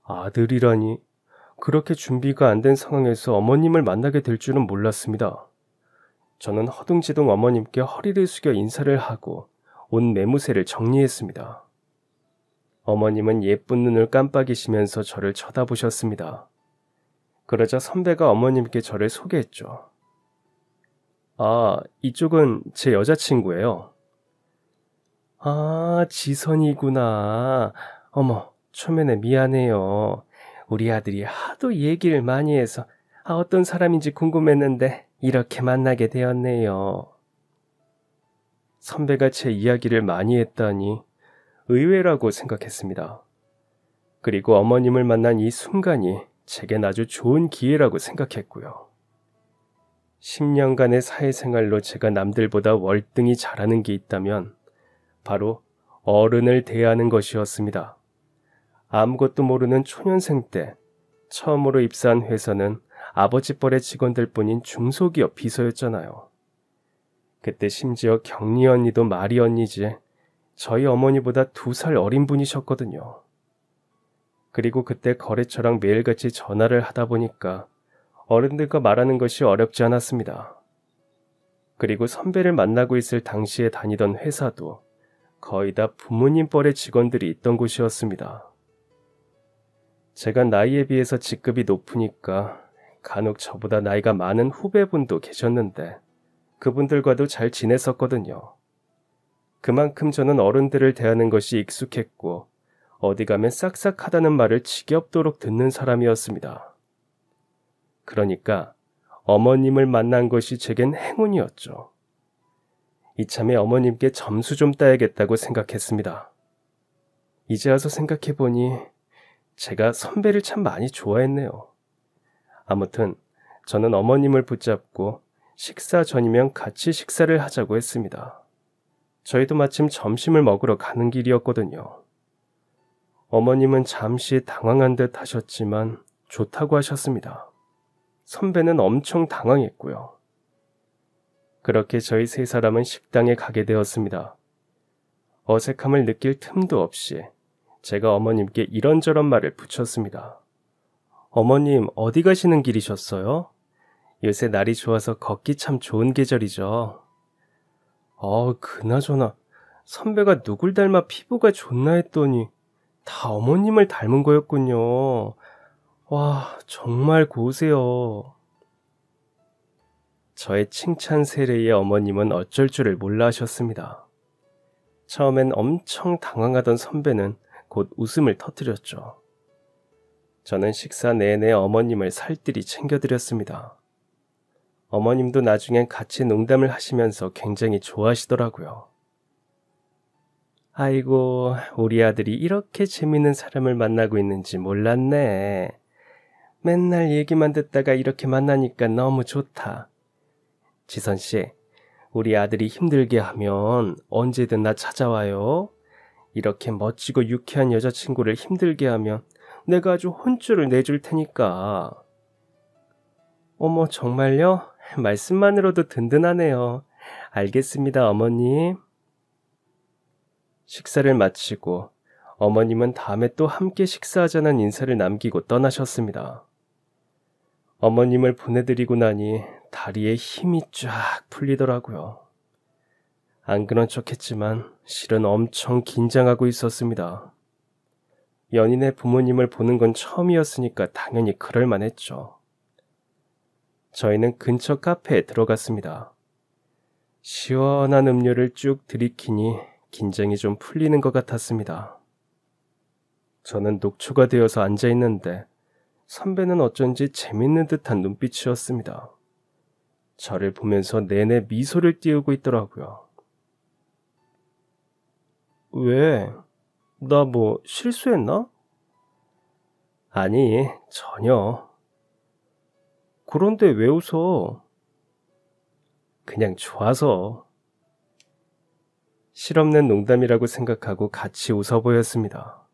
아들이라니, 그렇게 준비가 안 된 상황에서 어머님을 만나게 될 줄은 몰랐습니다. 저는 허둥지둥 어머님께 허리를 숙여 인사를 하고 옷 매무새를 정리했습니다. 어머님은 예쁜 눈을 깜빡이시면서 저를 쳐다보셨습니다. 그러자 선배가 어머님께 저를 소개했죠. 이쪽은 제 여자친구예요. 지선이구나. 어머, 초면에 미안해요. 우리 아들이 하도 얘기를 많이 해서 어떤 사람인지 궁금했는데 이렇게 만나게 되었네요. 선배가 제 이야기를 많이 했다니 의외라고 생각했습니다. 그리고 어머님을 만난 이 순간이 제겐 아주 좋은 기회라고 생각했고요. 10년간의 사회생활로 제가 남들보다 월등히 잘하는 게 있다면 바로 어른을 대하는 것이었습니다. 아무것도 모르는 초년생 때 처음으로 입사한 회사는 아버지 뻘의 직원들뿐인 중소기업 비서였잖아요. 그때 심지어 경리 언니도 마리 언니지 저희 어머니보다 2살 어린 분이셨거든요. 그리고 그때 거래처랑 매일같이 전화를 하다 보니까 어른들과 말하는 것이 어렵지 않았습니다. 그리고 선배를 만나고 있을 당시에 다니던 회사도 거의 다 부모님 뻘의 직원들이 있던 곳이었습니다. 제가 나이에 비해서 직급이 높으니까 간혹 저보다 나이가 많은 후배분도 계셨는데 그분들과도 잘 지냈었거든요. 그만큼 저는 어른들을 대하는 것이 익숙했고 어디 가면 싹싹하다는 말을 지겹도록 듣는 사람이었습니다. 그러니까 어머님을 만난 것이 제겐 행운이었죠. 이참에 어머님께 점수 좀 따야겠다고 생각했습니다. 이제 와서 생각해보니 제가 선배를 참 많이 좋아했네요. 아무튼 저는 어머님을 붙잡고 식사 전이면 같이 식사를 하자고 했습니다. 저희도 마침 점심을 먹으러 가는 길이었거든요. 어머님은 잠시 당황한 듯 하셨지만 좋다고 하셨습니다. 선배는 엄청 당황했고요. 그렇게 저희 세 사람은 식당에 가게 되었습니다. 어색함을 느낄 틈도 없이 제가 어머님께 이런저런 말을 붙였습니다. 어머님, 어디 가시는 길이셨어요? 요새 날이 좋아서 걷기 참 좋은 계절이죠. 그나저나 선배가 누굴 닮아 피부가 좋나 했더니 다 어머님을 닮은 거였군요. 와, 정말 고우세요. 저의 칭찬 세례에 어머님은 어쩔 줄을 몰라 하셨습니다. 처음엔 엄청 당황하던 선배는 곧 웃음을 터뜨렸죠. 저는 식사 내내 어머님을 살뜰히 챙겨드렸습니다. 어머님도 나중엔 같이 농담을 하시면서 굉장히 좋아하시더라고요. 아이고, 우리 아들이 이렇게 재밌는 사람을 만나고 있는지 몰랐네. 맨날 얘기만 듣다가 이렇게 만나니까 너무 좋다. 지선씨, 우리 아들이 힘들게 하면 언제든 나 찾아와요. 이렇게 멋지고 유쾌한 여자친구를 힘들게 하면 내가 아주 혼쭐을 내줄 테니까. 어머, 정말요? 말씀만으로도 든든하네요. 알겠습니다, 어머님. 식사를 마치고 어머님은 다음에 또 함께 식사하자는 인사를 남기고 떠나셨습니다. 어머님을 보내드리고 나니 다리에 힘이 쫙 풀리더라고요. 안 그런 척했지만 실은 엄청 긴장하고 있었습니다. 연인의 부모님을 보는 건 처음이었으니까 당연히 그럴 만했죠. 저희는 근처 카페에 들어갔습니다. 시원한 음료를 쭉 들이키니 긴장이 좀 풀리는 것 같았습니다. 저는 녹초가 되어서 앉아있는데 선배는 어쩐지 재밌는 듯한 눈빛이었습니다. 저를 보면서 내내 미소를 띄우고 있더라고요. 왜? 나 뭐 실수했나? 아니, 전혀. 그런데 왜 웃어? 그냥 좋아서. 실없는 농담이라고 생각하고 같이 웃어 보였습니다.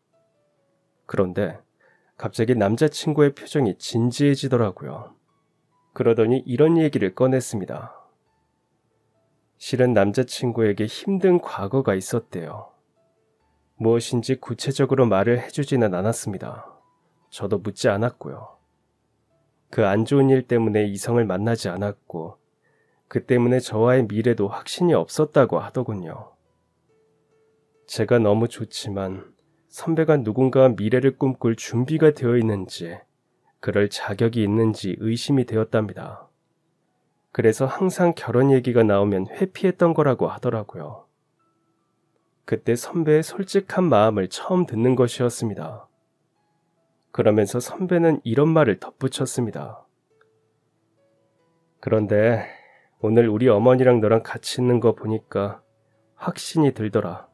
그런데 갑자기 남자친구의 표정이 진지해지더라고요. 그러더니 이런 얘기를 꺼냈습니다. 실은 남자친구에게 힘든 과거가 있었대요. 무엇인지 구체적으로 말을 해주지는 않았습니다. 저도 묻지 않았고요. 그 안 좋은 일 때문에 이성을 만나지 않았고 그 때문에 저와의 미래도 확신이 없었다고 하더군요. 제가 너무 좋지만 선배가 누군가와 미래를 꿈꿀 준비가 되어 있는지 그럴 자격이 있는지 의심이 되었답니다. 그래서 항상 결혼 얘기가 나오면 회피했던 거라고 하더라고요. 그때 선배의 솔직한 마음을 처음 듣는 것이었습니다. 그러면서 선배는 이런 말을 덧붙였습니다. 그런데 오늘 우리 어머니랑 너랑 같이 있는 거 보니까 확신이 들더라.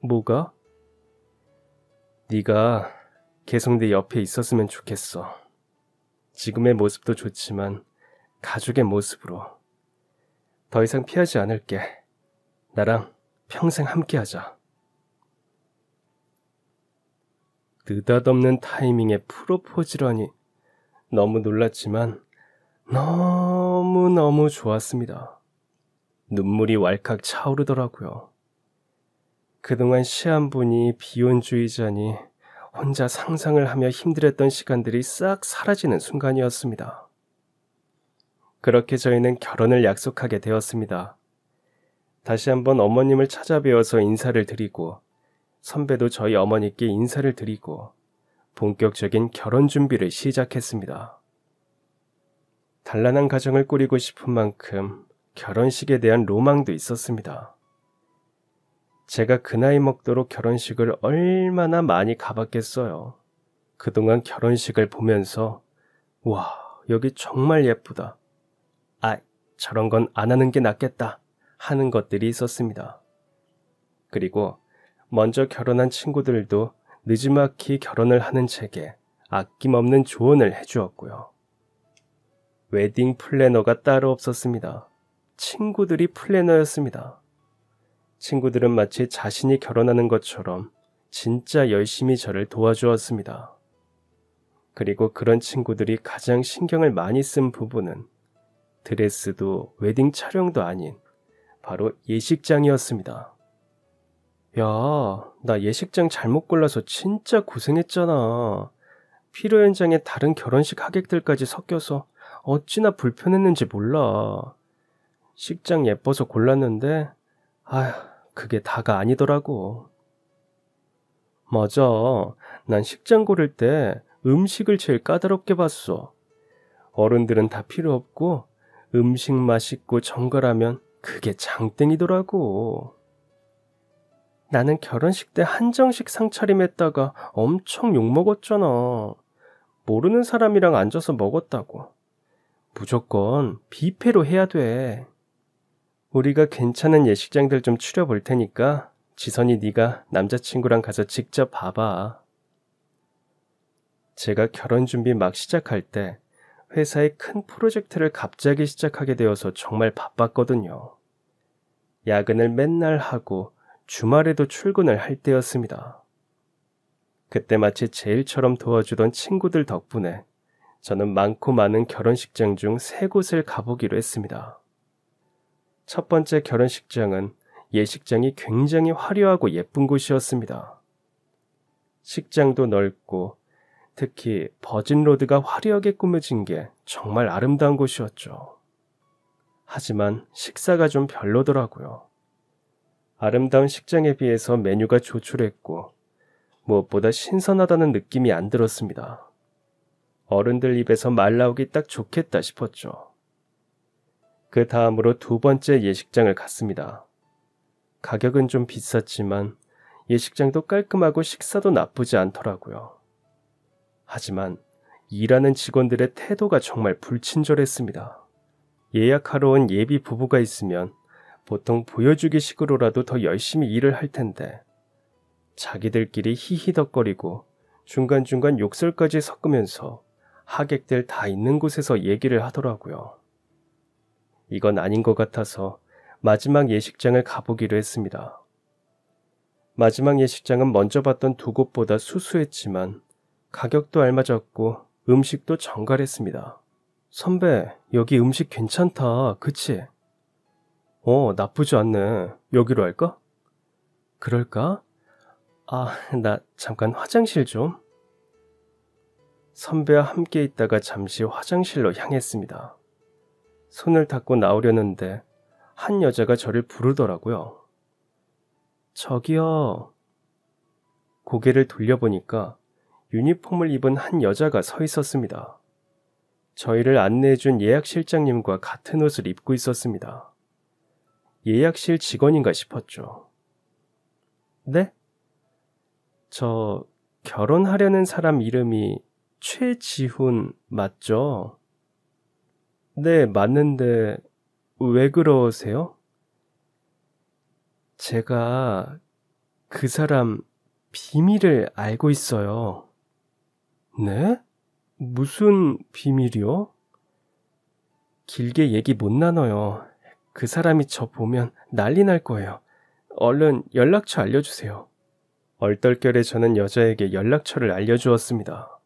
뭐가? 네가 계속 내 옆에 있었으면 좋겠어. 지금의 모습도 좋지만 가족의 모습으로. 더 이상 피하지 않을게. 나랑 평생 함께하자. 느닷없는 타이밍에 프로포즈라니 너무 놀랐지만 너무너무 좋았습니다. 눈물이 왈칵 차오르더라고요. 그동안 시한부니 비혼주의자니 혼자 상상을 하며 힘들었던 시간들이 싹 사라지는 순간이었습니다. 그렇게 저희는 결혼을 약속하게 되었습니다. 다시 한번 어머님을 찾아뵈어서 인사를 드리고 선배도 저희 어머니께 인사를 드리고 본격적인 결혼 준비를 시작했습니다. 단란한 가정을 꾸리고 싶은 만큼 결혼식에 대한 로망도 있었습니다. 제가 그 나이 먹도록 결혼식을 얼마나 많이 가봤겠어요. 그동안 결혼식을 보면서 와, 여기 정말 예쁘다. 아, 저런 건 안 하는 게 낫겠다 하는 것들이 있었습니다. 그리고 먼저 결혼한 친구들도 느지막이 결혼을 하는 제게 아낌없는 조언을 해주었고요. 웨딩 플래너가 따로 없었습니다. 친구들이 플래너였습니다. 친구들은 마치 자신이 결혼하는 것처럼 진짜 열심히 저를 도와주었습니다. 그리고 그런 친구들이 가장 신경을 많이 쓴 부분은 드레스도 웨딩 촬영도 아닌 바로 예식장이었습니다. 야, 나 예식장 잘못 골라서 진짜 고생했잖아. 피로 현장에 다른 결혼식 하객들까지 섞여서 어찌나 불편했는지 몰라. 식장 예뻐서 골랐는데 아휴, 그게 다가 아니더라고. 맞아. 난 식장 고를 때 음식을 제일 까다롭게 봤어. 어른들은 다 필요 없고 음식 맛있고 정갈하면 그게 장땡이더라고. 나는 결혼식 때 한정식 상차림했다가 엄청 욕먹었잖아. 모르는 사람이랑 앉아서 먹었다고. 무조건 뷔페로 해야 돼. 우리가 괜찮은 예식장들 좀 추려볼 테니까 지선이 네가 남자친구랑 가서 직접 봐봐. 제가 결혼 준비 막 시작할 때 회사의 큰 프로젝트를 갑자기 시작하게 되어서 정말 바빴거든요. 야근을 맨날 하고 주말에도 출근을 할 때였습니다. 그때 마치 제 일처럼 도와주던 친구들 덕분에 저는 많고 많은 결혼식장 중 3곳을 가보기로 했습니다. 첫 번째 결혼식장은 예식장이 굉장히 화려하고 예쁜 곳이었습니다. 식장도 넓고 특히 버진로드가 화려하게 꾸며진 게 정말 아름다운 곳이었죠. 하지만 식사가 좀 별로더라고요. 아름다운 식장에 비해서 메뉴가 조촐했고 무엇보다 신선하다는 느낌이 안 들었습니다. 어른들 입에서 말 나오기 딱 좋겠다 싶었죠. 그 다음으로 2번째 예식장을 갔습니다. 가격은 좀 비쌌지만 예식장도 깔끔하고 식사도 나쁘지 않더라고요. 하지만 일하는 직원들의 태도가 정말 불친절했습니다. 예약하러 온 예비 부부가 있으면 보통 보여주기 식으로라도 더 열심히 일을 할 텐데 자기들끼리 히히덕거리고 중간중간 욕설까지 섞으면서 하객들 다 있는 곳에서 얘기를 하더라고요. 이건 아닌 것 같아서 마지막 예식장을 가보기로 했습니다. 마지막 예식장은 먼저 봤던 2곳보다 수수했지만 가격도 알맞았고 음식도 정갈했습니다. 선배, 여기 음식 괜찮다, 그치? 나쁘지 않네. 여기로 할까? 그럴까? 아, 나 잠깐 화장실 좀. 선배와 함께 있다가 잠시 화장실로 향했습니다. 손을 닦고 나오려는데 한 여자가 저를 부르더라고요. 저기요. 고개를 돌려보니까 유니폼을 입은 한 여자가 서 있었습니다. 저희를 안내해준 예약 실장님과 같은 옷을 입고 있었습니다. 예약실 직원인가 싶었죠. 네? 저 결혼하려는 사람 이름이 최지훈 맞죠? 네, 맞는데 왜 그러세요? 제가 그 사람 비밀을 알고 있어요. 네? 무슨 비밀이요? 길게 얘기 못 나눠요. 그 사람이 저 보면 난리 날 거예요. 얼른 연락처 알려주세요. 얼떨결에 저는 여자에게 연락처를 알려주었습니다.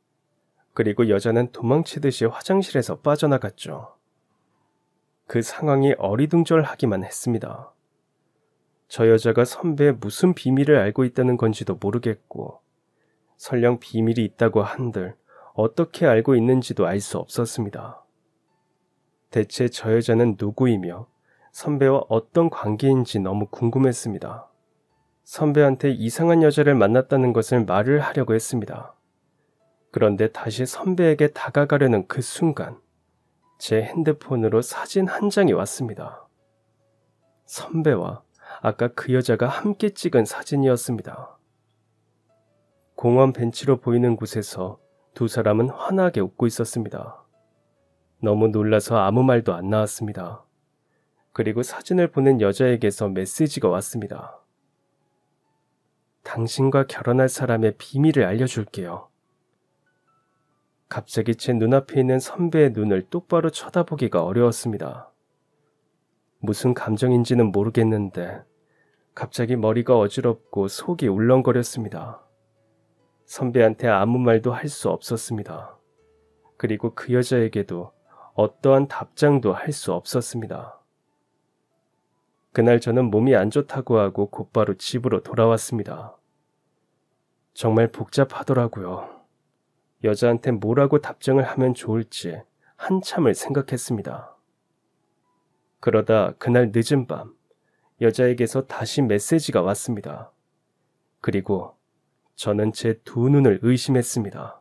그리고 여자는 도망치듯이 화장실에서 빠져나갔죠. 그 상황이 어리둥절하기만 했습니다. 저 여자가 선배의 무슨 비밀을 알고 있다는 건지도 모르겠고 설령 비밀이 있다고 한들 어떻게 알고 있는지도 알 수 없었습니다. 대체 저 여자는 누구이며 선배와 어떤 관계인지 너무 궁금했습니다. 선배한테 이상한 여자를 만났다는 것을 말을 하려고 했습니다. 그런데 다시 선배에게 다가가려는 그 순간 제 핸드폰으로 사진 한 장이 왔습니다. 선배와 아까 그 여자가 함께 찍은 사진이었습니다. 공원 벤치로 보이는 곳에서 2 사람은 환하게 웃고 있었습니다. 너무 놀라서 아무 말도 안 나왔습니다. 그리고 사진을 보낸 여자에게서 메시지가 왔습니다. 당신과 결혼할 사람의 비밀을 알려줄게요. 갑자기 제 눈앞에 있는 선배의 눈을 똑바로 쳐다보기가 어려웠습니다. 무슨 감정인지는 모르겠는데 갑자기 머리가 어지럽고 속이 울렁거렸습니다. 선배한테 아무 말도 할 수 없었습니다. 그리고 그 여자에게도 어떠한 답장도 할 수 없었습니다. 그날 저는 몸이 안 좋다고 하고 곧바로 집으로 돌아왔습니다. 정말 복잡하더라고요. 여자한테 뭐라고 답장을 하면 좋을지 한참을 생각했습니다. 그러다 그날 늦은 밤 여자에게서 다시 메시지가 왔습니다. 그리고 저는 제 두 눈을 의심했습니다.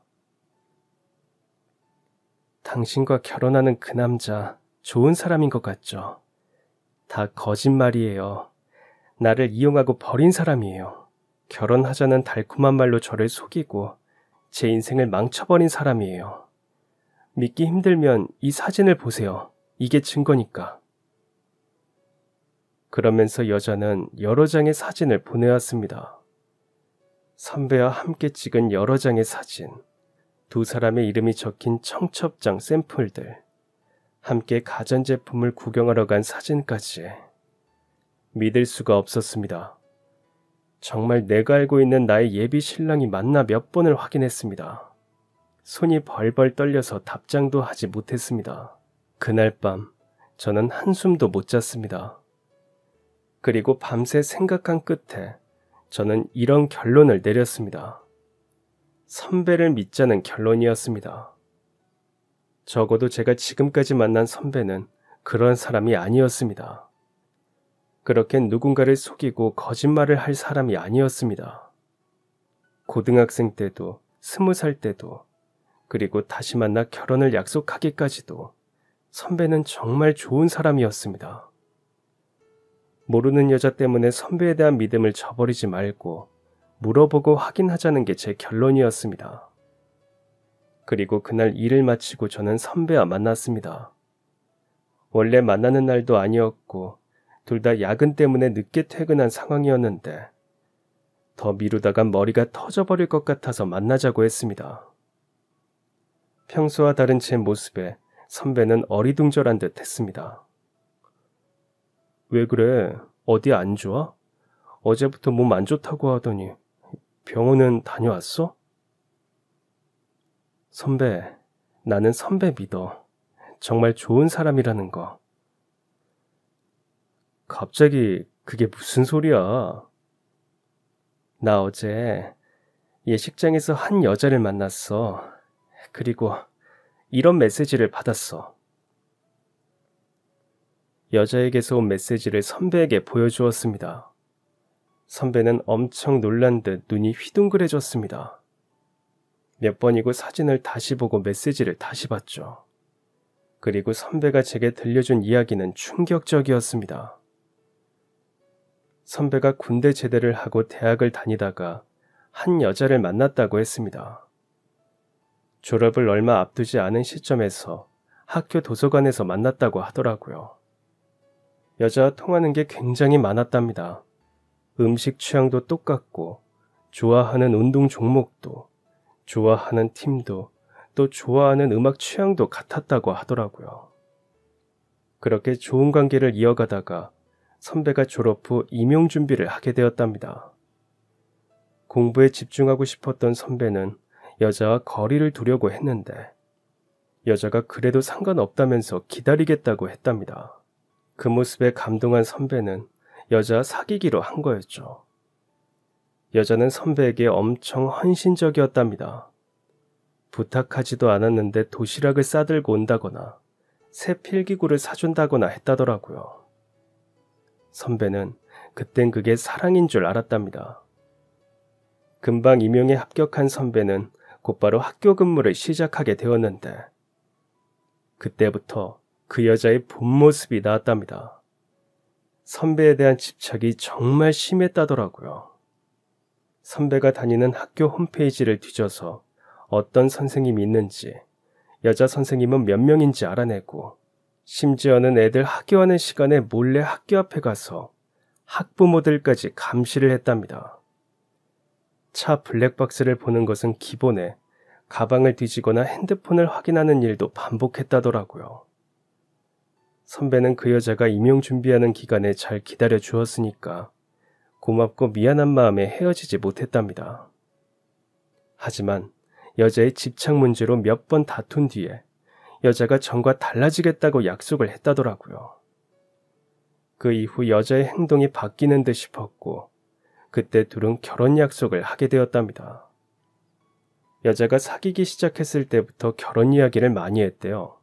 당신과 결혼하는 그 남자 좋은 사람인 것 같죠? 다 거짓말이에요. 나를 이용하고 버린 사람이에요. 결혼하자는 달콤한 말로 저를 속이고 제 인생을 망쳐버린 사람이에요. 믿기 힘들면 이 사진을 보세요. 이게 증거니까. 그러면서 여자는 여러 장의 사진을 보내왔습니다. 선배와 함께 찍은 여러 장의 사진, 두 사람의 이름이 적힌 청첩장 샘플들, 함께 가전제품을 구경하러 간 사진까지. 믿을 수가 없었습니다. 정말 내가 알고 있는 나의 예비 신랑이 맞나 몇 번을 확인했습니다. 손이 벌벌 떨려서 답장도 하지 못했습니다. 그날 밤 저는 한숨도 못 잤습니다. 그리고 밤새 생각한 끝에 저는 이런 결론을 내렸습니다. 선배를 믿자는 결론이었습니다. 적어도 제가 지금까지 만난 선배는 그런 사람이 아니었습니다. 그렇게 누군가를 속이고 거짓말을 할 사람이 아니었습니다. 고등학생 때도, 20살 때도, 그리고 다시 만나 결혼을 약속하기까지도 선배는 정말 좋은 사람이었습니다. 모르는 여자 때문에 선배에 대한 믿음을 저버리지 말고 물어보고 확인하자는 게 제 결론이었습니다. 그리고 그날 일을 마치고 저는 선배와 만났습니다. 원래 만나는 날도 아니었고 둘 다 야근 때문에 늦게 퇴근한 상황이었는데 더 미루다간 머리가 터져버릴 것 같아서 만나자고 했습니다. 평소와 다른 제 모습에 선배는 어리둥절한 듯 했습니다. 왜 그래? 어디 안 좋아? 어제부터 몸 안 좋다고 하더니 병원은 다녀왔어? 선배, 나는 선배 믿어. 정말 좋은 사람이라는 거. 갑자기 그게 무슨 소리야? 나 어제 예식장에서 한 여자를 만났어. 그리고 이런 메시지를 받았어. 여자에게서 온 메시지를 선배에게 보여주었습니다. 선배는 엄청 놀란 듯 눈이 휘둥그레졌습니다. 몇 번이고 사진을 다시 보고 메시지를 다시 봤죠. 그리고 선배가 제게 들려준 이야기는 충격적이었습니다. 선배가 군대 제대를 하고 대학을 다니다가 한 여자를 만났다고 했습니다. 졸업을 얼마 앞두지 않은 시점에서 학교 도서관에서 만났다고 하더라고요. 여자와 통하는 게 굉장히 많았답니다. 음식 취향도 똑같고, 좋아하는 운동 종목도, 좋아하는 팀도, 또 좋아하는 음악 취향도 같았다고 하더라고요. 그렇게 좋은 관계를 이어가다가 선배가 졸업 후 임용 준비를 하게 되었답니다. 공부에 집중하고 싶었던 선배는 여자와 거리를 두려고 했는데 여자가 그래도 상관없다면서 기다리겠다고 했답니다. 그 모습에 감동한 선배는 여자와 사귀기로 한 거였죠. 여자는 선배에게 엄청 헌신적이었답니다. 부탁하지도 않았는데 도시락을 싸들고 온다거나 새 필기구를 사준다거나 했다더라고요. 선배는 그땐 그게 사랑인 줄 알았답니다. 금방 임용에 합격한 선배는 곧바로 학교 근무를 시작하게 되었는데 그때부터 그 여자의 본 모습이 나왔답니다. 선배에 대한 집착이 정말 심했다더라고요. 선배가 다니는 학교 홈페이지를 뒤져서 어떤 선생님이 있는지, 여자 선생님은 몇 명인지 알아내고 심지어는 애들 학교하는 시간에 몰래 학교 앞에 가서 학부모들까지 감시를 했답니다. 차 블랙박스를 보는 것은 기본에 가방을 뒤지거나 핸드폰을 확인하는 일도 반복했다더라고요. 선배는 그 여자가 임용 준비하는 기간에 잘 기다려 주었으니까 고맙고 미안한 마음에 헤어지지 못했답니다. 하지만 여자의 집착 문제로 몇 번 다툰 뒤에 여자가 전과 달라지겠다고 약속을 했다더라고요. 그 이후 여자의 행동이 바뀌는 듯 싶었고 그때 둘은 결혼 약속을 하게 되었답니다. 여자가 사귀기 시작했을 때부터 결혼 이야기를 많이 했대요.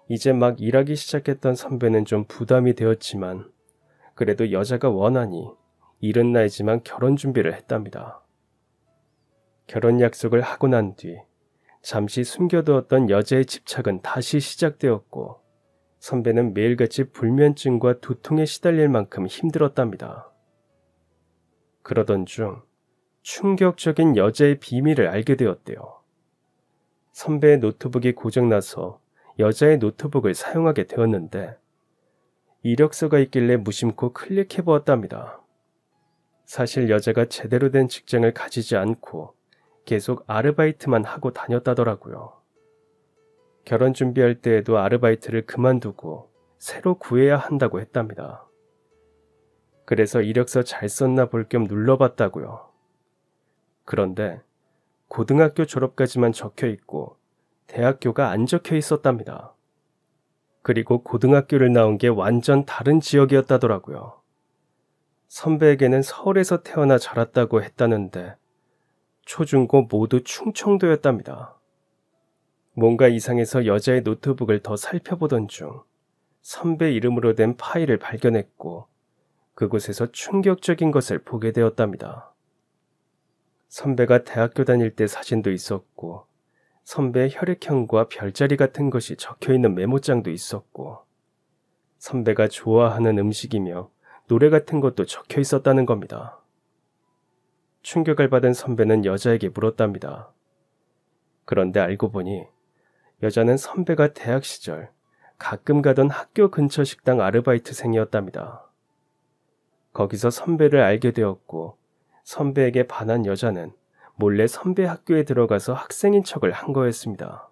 이제 막 일하기 시작했던 선배는 좀 부담이 되었지만 그래도 여자가 원하니 이른 나이지만 결혼 준비를 했답니다. 결혼 약속을 하고 난 뒤 잠시 숨겨두었던 여자의 집착은 다시 시작되었고 선배는 매일같이 불면증과 두통에 시달릴 만큼 힘들었답니다. 그러던 중 충격적인 여자의 비밀을 알게 되었대요. 선배의 노트북이 고장나서 여자의 노트북을 사용하게 되었는데 이력서가 있길래 무심코 클릭해보았답니다. 사실 여자가 제대로 된 직장을 가지지 않고 계속 아르바이트만 하고 다녔다더라고요. 결혼 준비할 때에도 아르바이트를 그만두고 새로 구해야 한다고 했답니다. 그래서 이력서 잘 썼나 볼 겸 눌러봤다고요. 그런데 고등학교 졸업까지만 적혀 있고 대학교가 안 적혀 있었답니다. 그리고 고등학교를 나온 게 완전 다른 지역이었다더라고요. 선배에게는 서울에서 태어나 자랐다고 했다는데 초중고 모두 충청도였답니다. 뭔가 이상해서 여자의 노트북을 더 살펴보던 중 선배 이름으로 된 파일을 발견했고 그곳에서 충격적인 것을 보게 되었답니다. 선배가 대학교 다닐 때 사진도 있었고 선배의 혈액형과 별자리 같은 것이 적혀있는 메모장도 있었고 선배가 좋아하는 음식이며 노래 같은 것도 적혀 있었다는 겁니다. 충격을 받은 선배는 여자에게 물었답니다. 그런데 알고 보니 여자는 선배가 대학 시절 가끔 가던 학교 근처 식당 아르바이트생이었답니다. 거기서 선배를 알게 되었고 선배에게 반한 여자는 몰래 선배 학교에 들어가서 학생인 척을 한 거였습니다.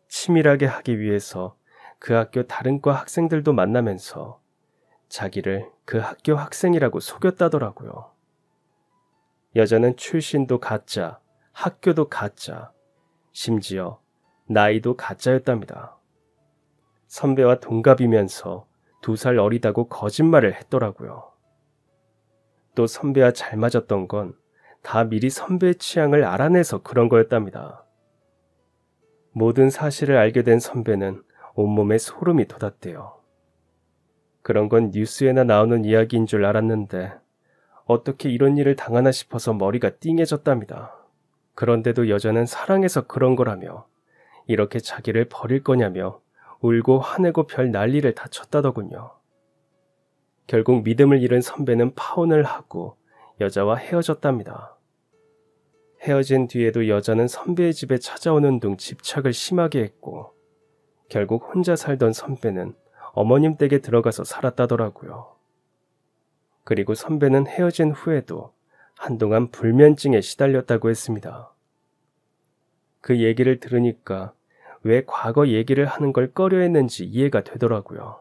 치밀하게 하기 위해서 그 학교 다른 과 학생들도 만나면서 자기를 그 학교 학생이라고 속였다더라고요. 여자는 출신도 가짜, 학교도 가짜, 심지어 나이도 가짜였답니다. 선배와 동갑이면서 2살 어리다고 거짓말을 했더라고요. 또 선배와 잘 맞았던 건 다 미리 선배의 취향을 알아내서 그런 거였답니다. 모든 사실을 알게 된 선배는 온몸에 소름이 돋았대요. 그런 건 뉴스에나 나오는 이야기인 줄 알았는데 어떻게 이런 일을 당하나 싶어서 머리가 띵해졌답니다. 그런데도 여자는 사랑해서 그런 거라며 이렇게 자기를 버릴 거냐며 울고 화내고 별 난리를 다 쳤다더군요. 결국 믿음을 잃은 선배는 파혼을 하고 여자와 헤어졌답니다. 헤어진 뒤에도 여자는 선배의 집에 찾아오는 등 집착을 심하게 했고 결국 혼자 살던 선배는 어머님 댁에 들어가서 살았다더라고요. 그리고 선배는 헤어진 후에도 한동안 불면증에 시달렸다고 했습니다. 그 얘기를 들으니까 왜 과거 얘기를 하는 걸 꺼려했는지 이해가 되더라고요.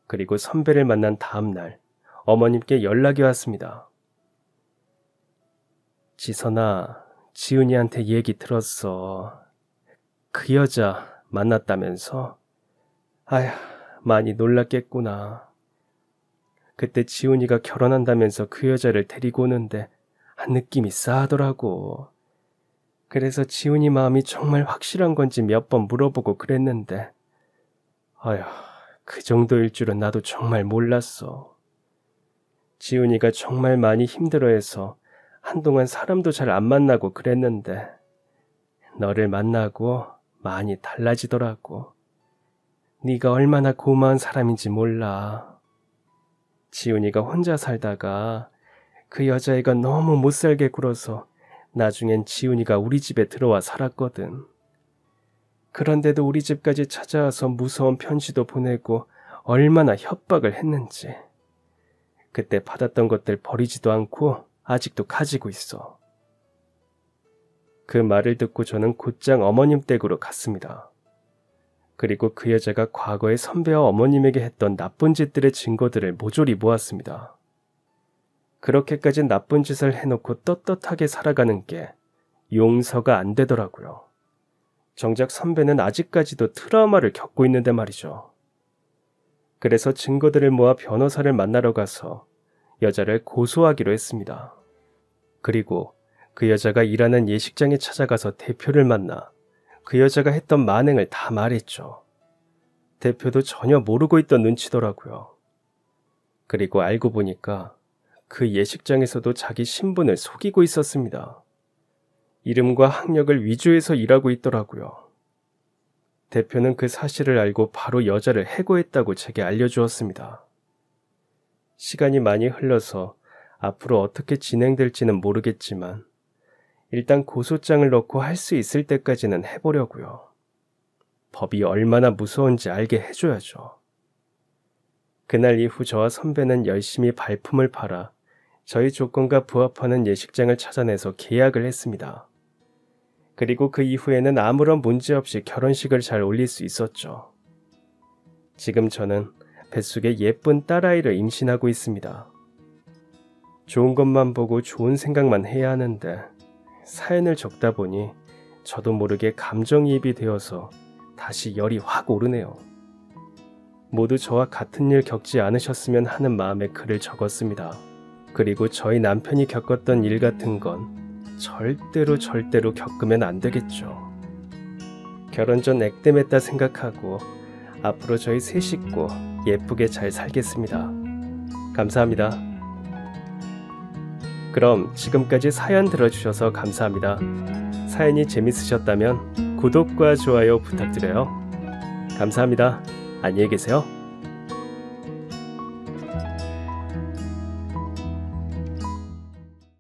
그리고 선배를 만난 다음 날 어머님께 연락이 왔습니다. 지선아, 지훈이한테 얘기 들었어. 그 여자 만났다면서? 아휴, 많이 놀랐겠구나. 그때 지훈이가 결혼한다면서 그 여자를 데리고 오는데 느낌이 싸하더라고. 그래서 지훈이 마음이 정말 확실한 건지 몇 번 물어보고 그랬는데 아휴, 그 정도일 줄은 나도 정말 몰랐어. 지훈이가 정말 많이 힘들어해서 한동안 사람도 잘 안 만나고 그랬는데 너를 만나고 많이 달라지더라고. 네가 얼마나 고마운 사람인지 몰라. 지훈이가 혼자 살다가 그 여자애가 너무 못살게 굴어서 나중엔 지훈이가 우리 집에 들어와 살았거든. 그런데도 우리 집까지 찾아와서 무서운 편지도 보내고 얼마나 협박을 했는지. 그때 받았던 것들 버리지도 않고 아직도 가지고 있어. 그 말을 듣고 저는 곧장 어머님 댁으로 갔습니다. 그리고 그 여자가 과거에 선배와 어머님에게 했던 나쁜 짓들의 증거들을 모조리 모았습니다. 그렇게까지 나쁜 짓을 해놓고 떳떳하게 살아가는 게 용서가 안 되더라고요. 정작 선배는 아직까지도 트라우마를 겪고 있는데 말이죠. 그래서 증거들을 모아 변호사를 만나러 가서 여자를 고소하기로 했습니다. 그리고 그 여자가 일하는 예식장에 찾아가서 대표를 만나 그 여자가 했던 만행을 다 말했죠. 대표도 전혀 모르고 있던 눈치더라고요. 그리고 알고 보니까 그 예식장에서도 자기 신분을 속이고 있었습니다. 이름과 학력을 위조해서 일하고 있더라고요. 대표는 그 사실을 알고 바로 여자를 해고했다고 제게 알려주었습니다. 시간이 많이 흘러서 앞으로 어떻게 진행될지는 모르겠지만 일단 고소장을 넣고 할 수 있을 때까지는 해보려고요. 법이 얼마나 무서운지 알게 해줘야죠. 그날 이후 저와 선배는 열심히 발품을 팔아 저희 조건과 부합하는 예식장을 찾아내서 계약을 했습니다. 그리고 그 이후에는 아무런 문제 없이 결혼식을 잘 올릴 수 있었죠. 지금 저는 뱃속에 예쁜 딸아이를 임신하고 있습니다. 좋은 것만 보고 좋은 생각만 해야 하는데 사연을 적다 보니 저도 모르게 감정이입이 되어서 다시 열이 확 오르네요. 모두 저와 같은 일 겪지 않으셨으면 하는 마음에 글을 적었습니다. 그리고 저희 남편이 겪었던 일 같은 건 절대로 겪으면 안 되겠죠. 결혼 전 액땜했다 생각하고 앞으로 저희 세 식구 예쁘게 잘 살겠습니다. 감사합니다. 그럼 지금까지 사연 들어주셔서 감사합니다. 사연이 재밌으셨다면 구독과 좋아요 부탁드려요. 감사합니다. 안녕히 계세요.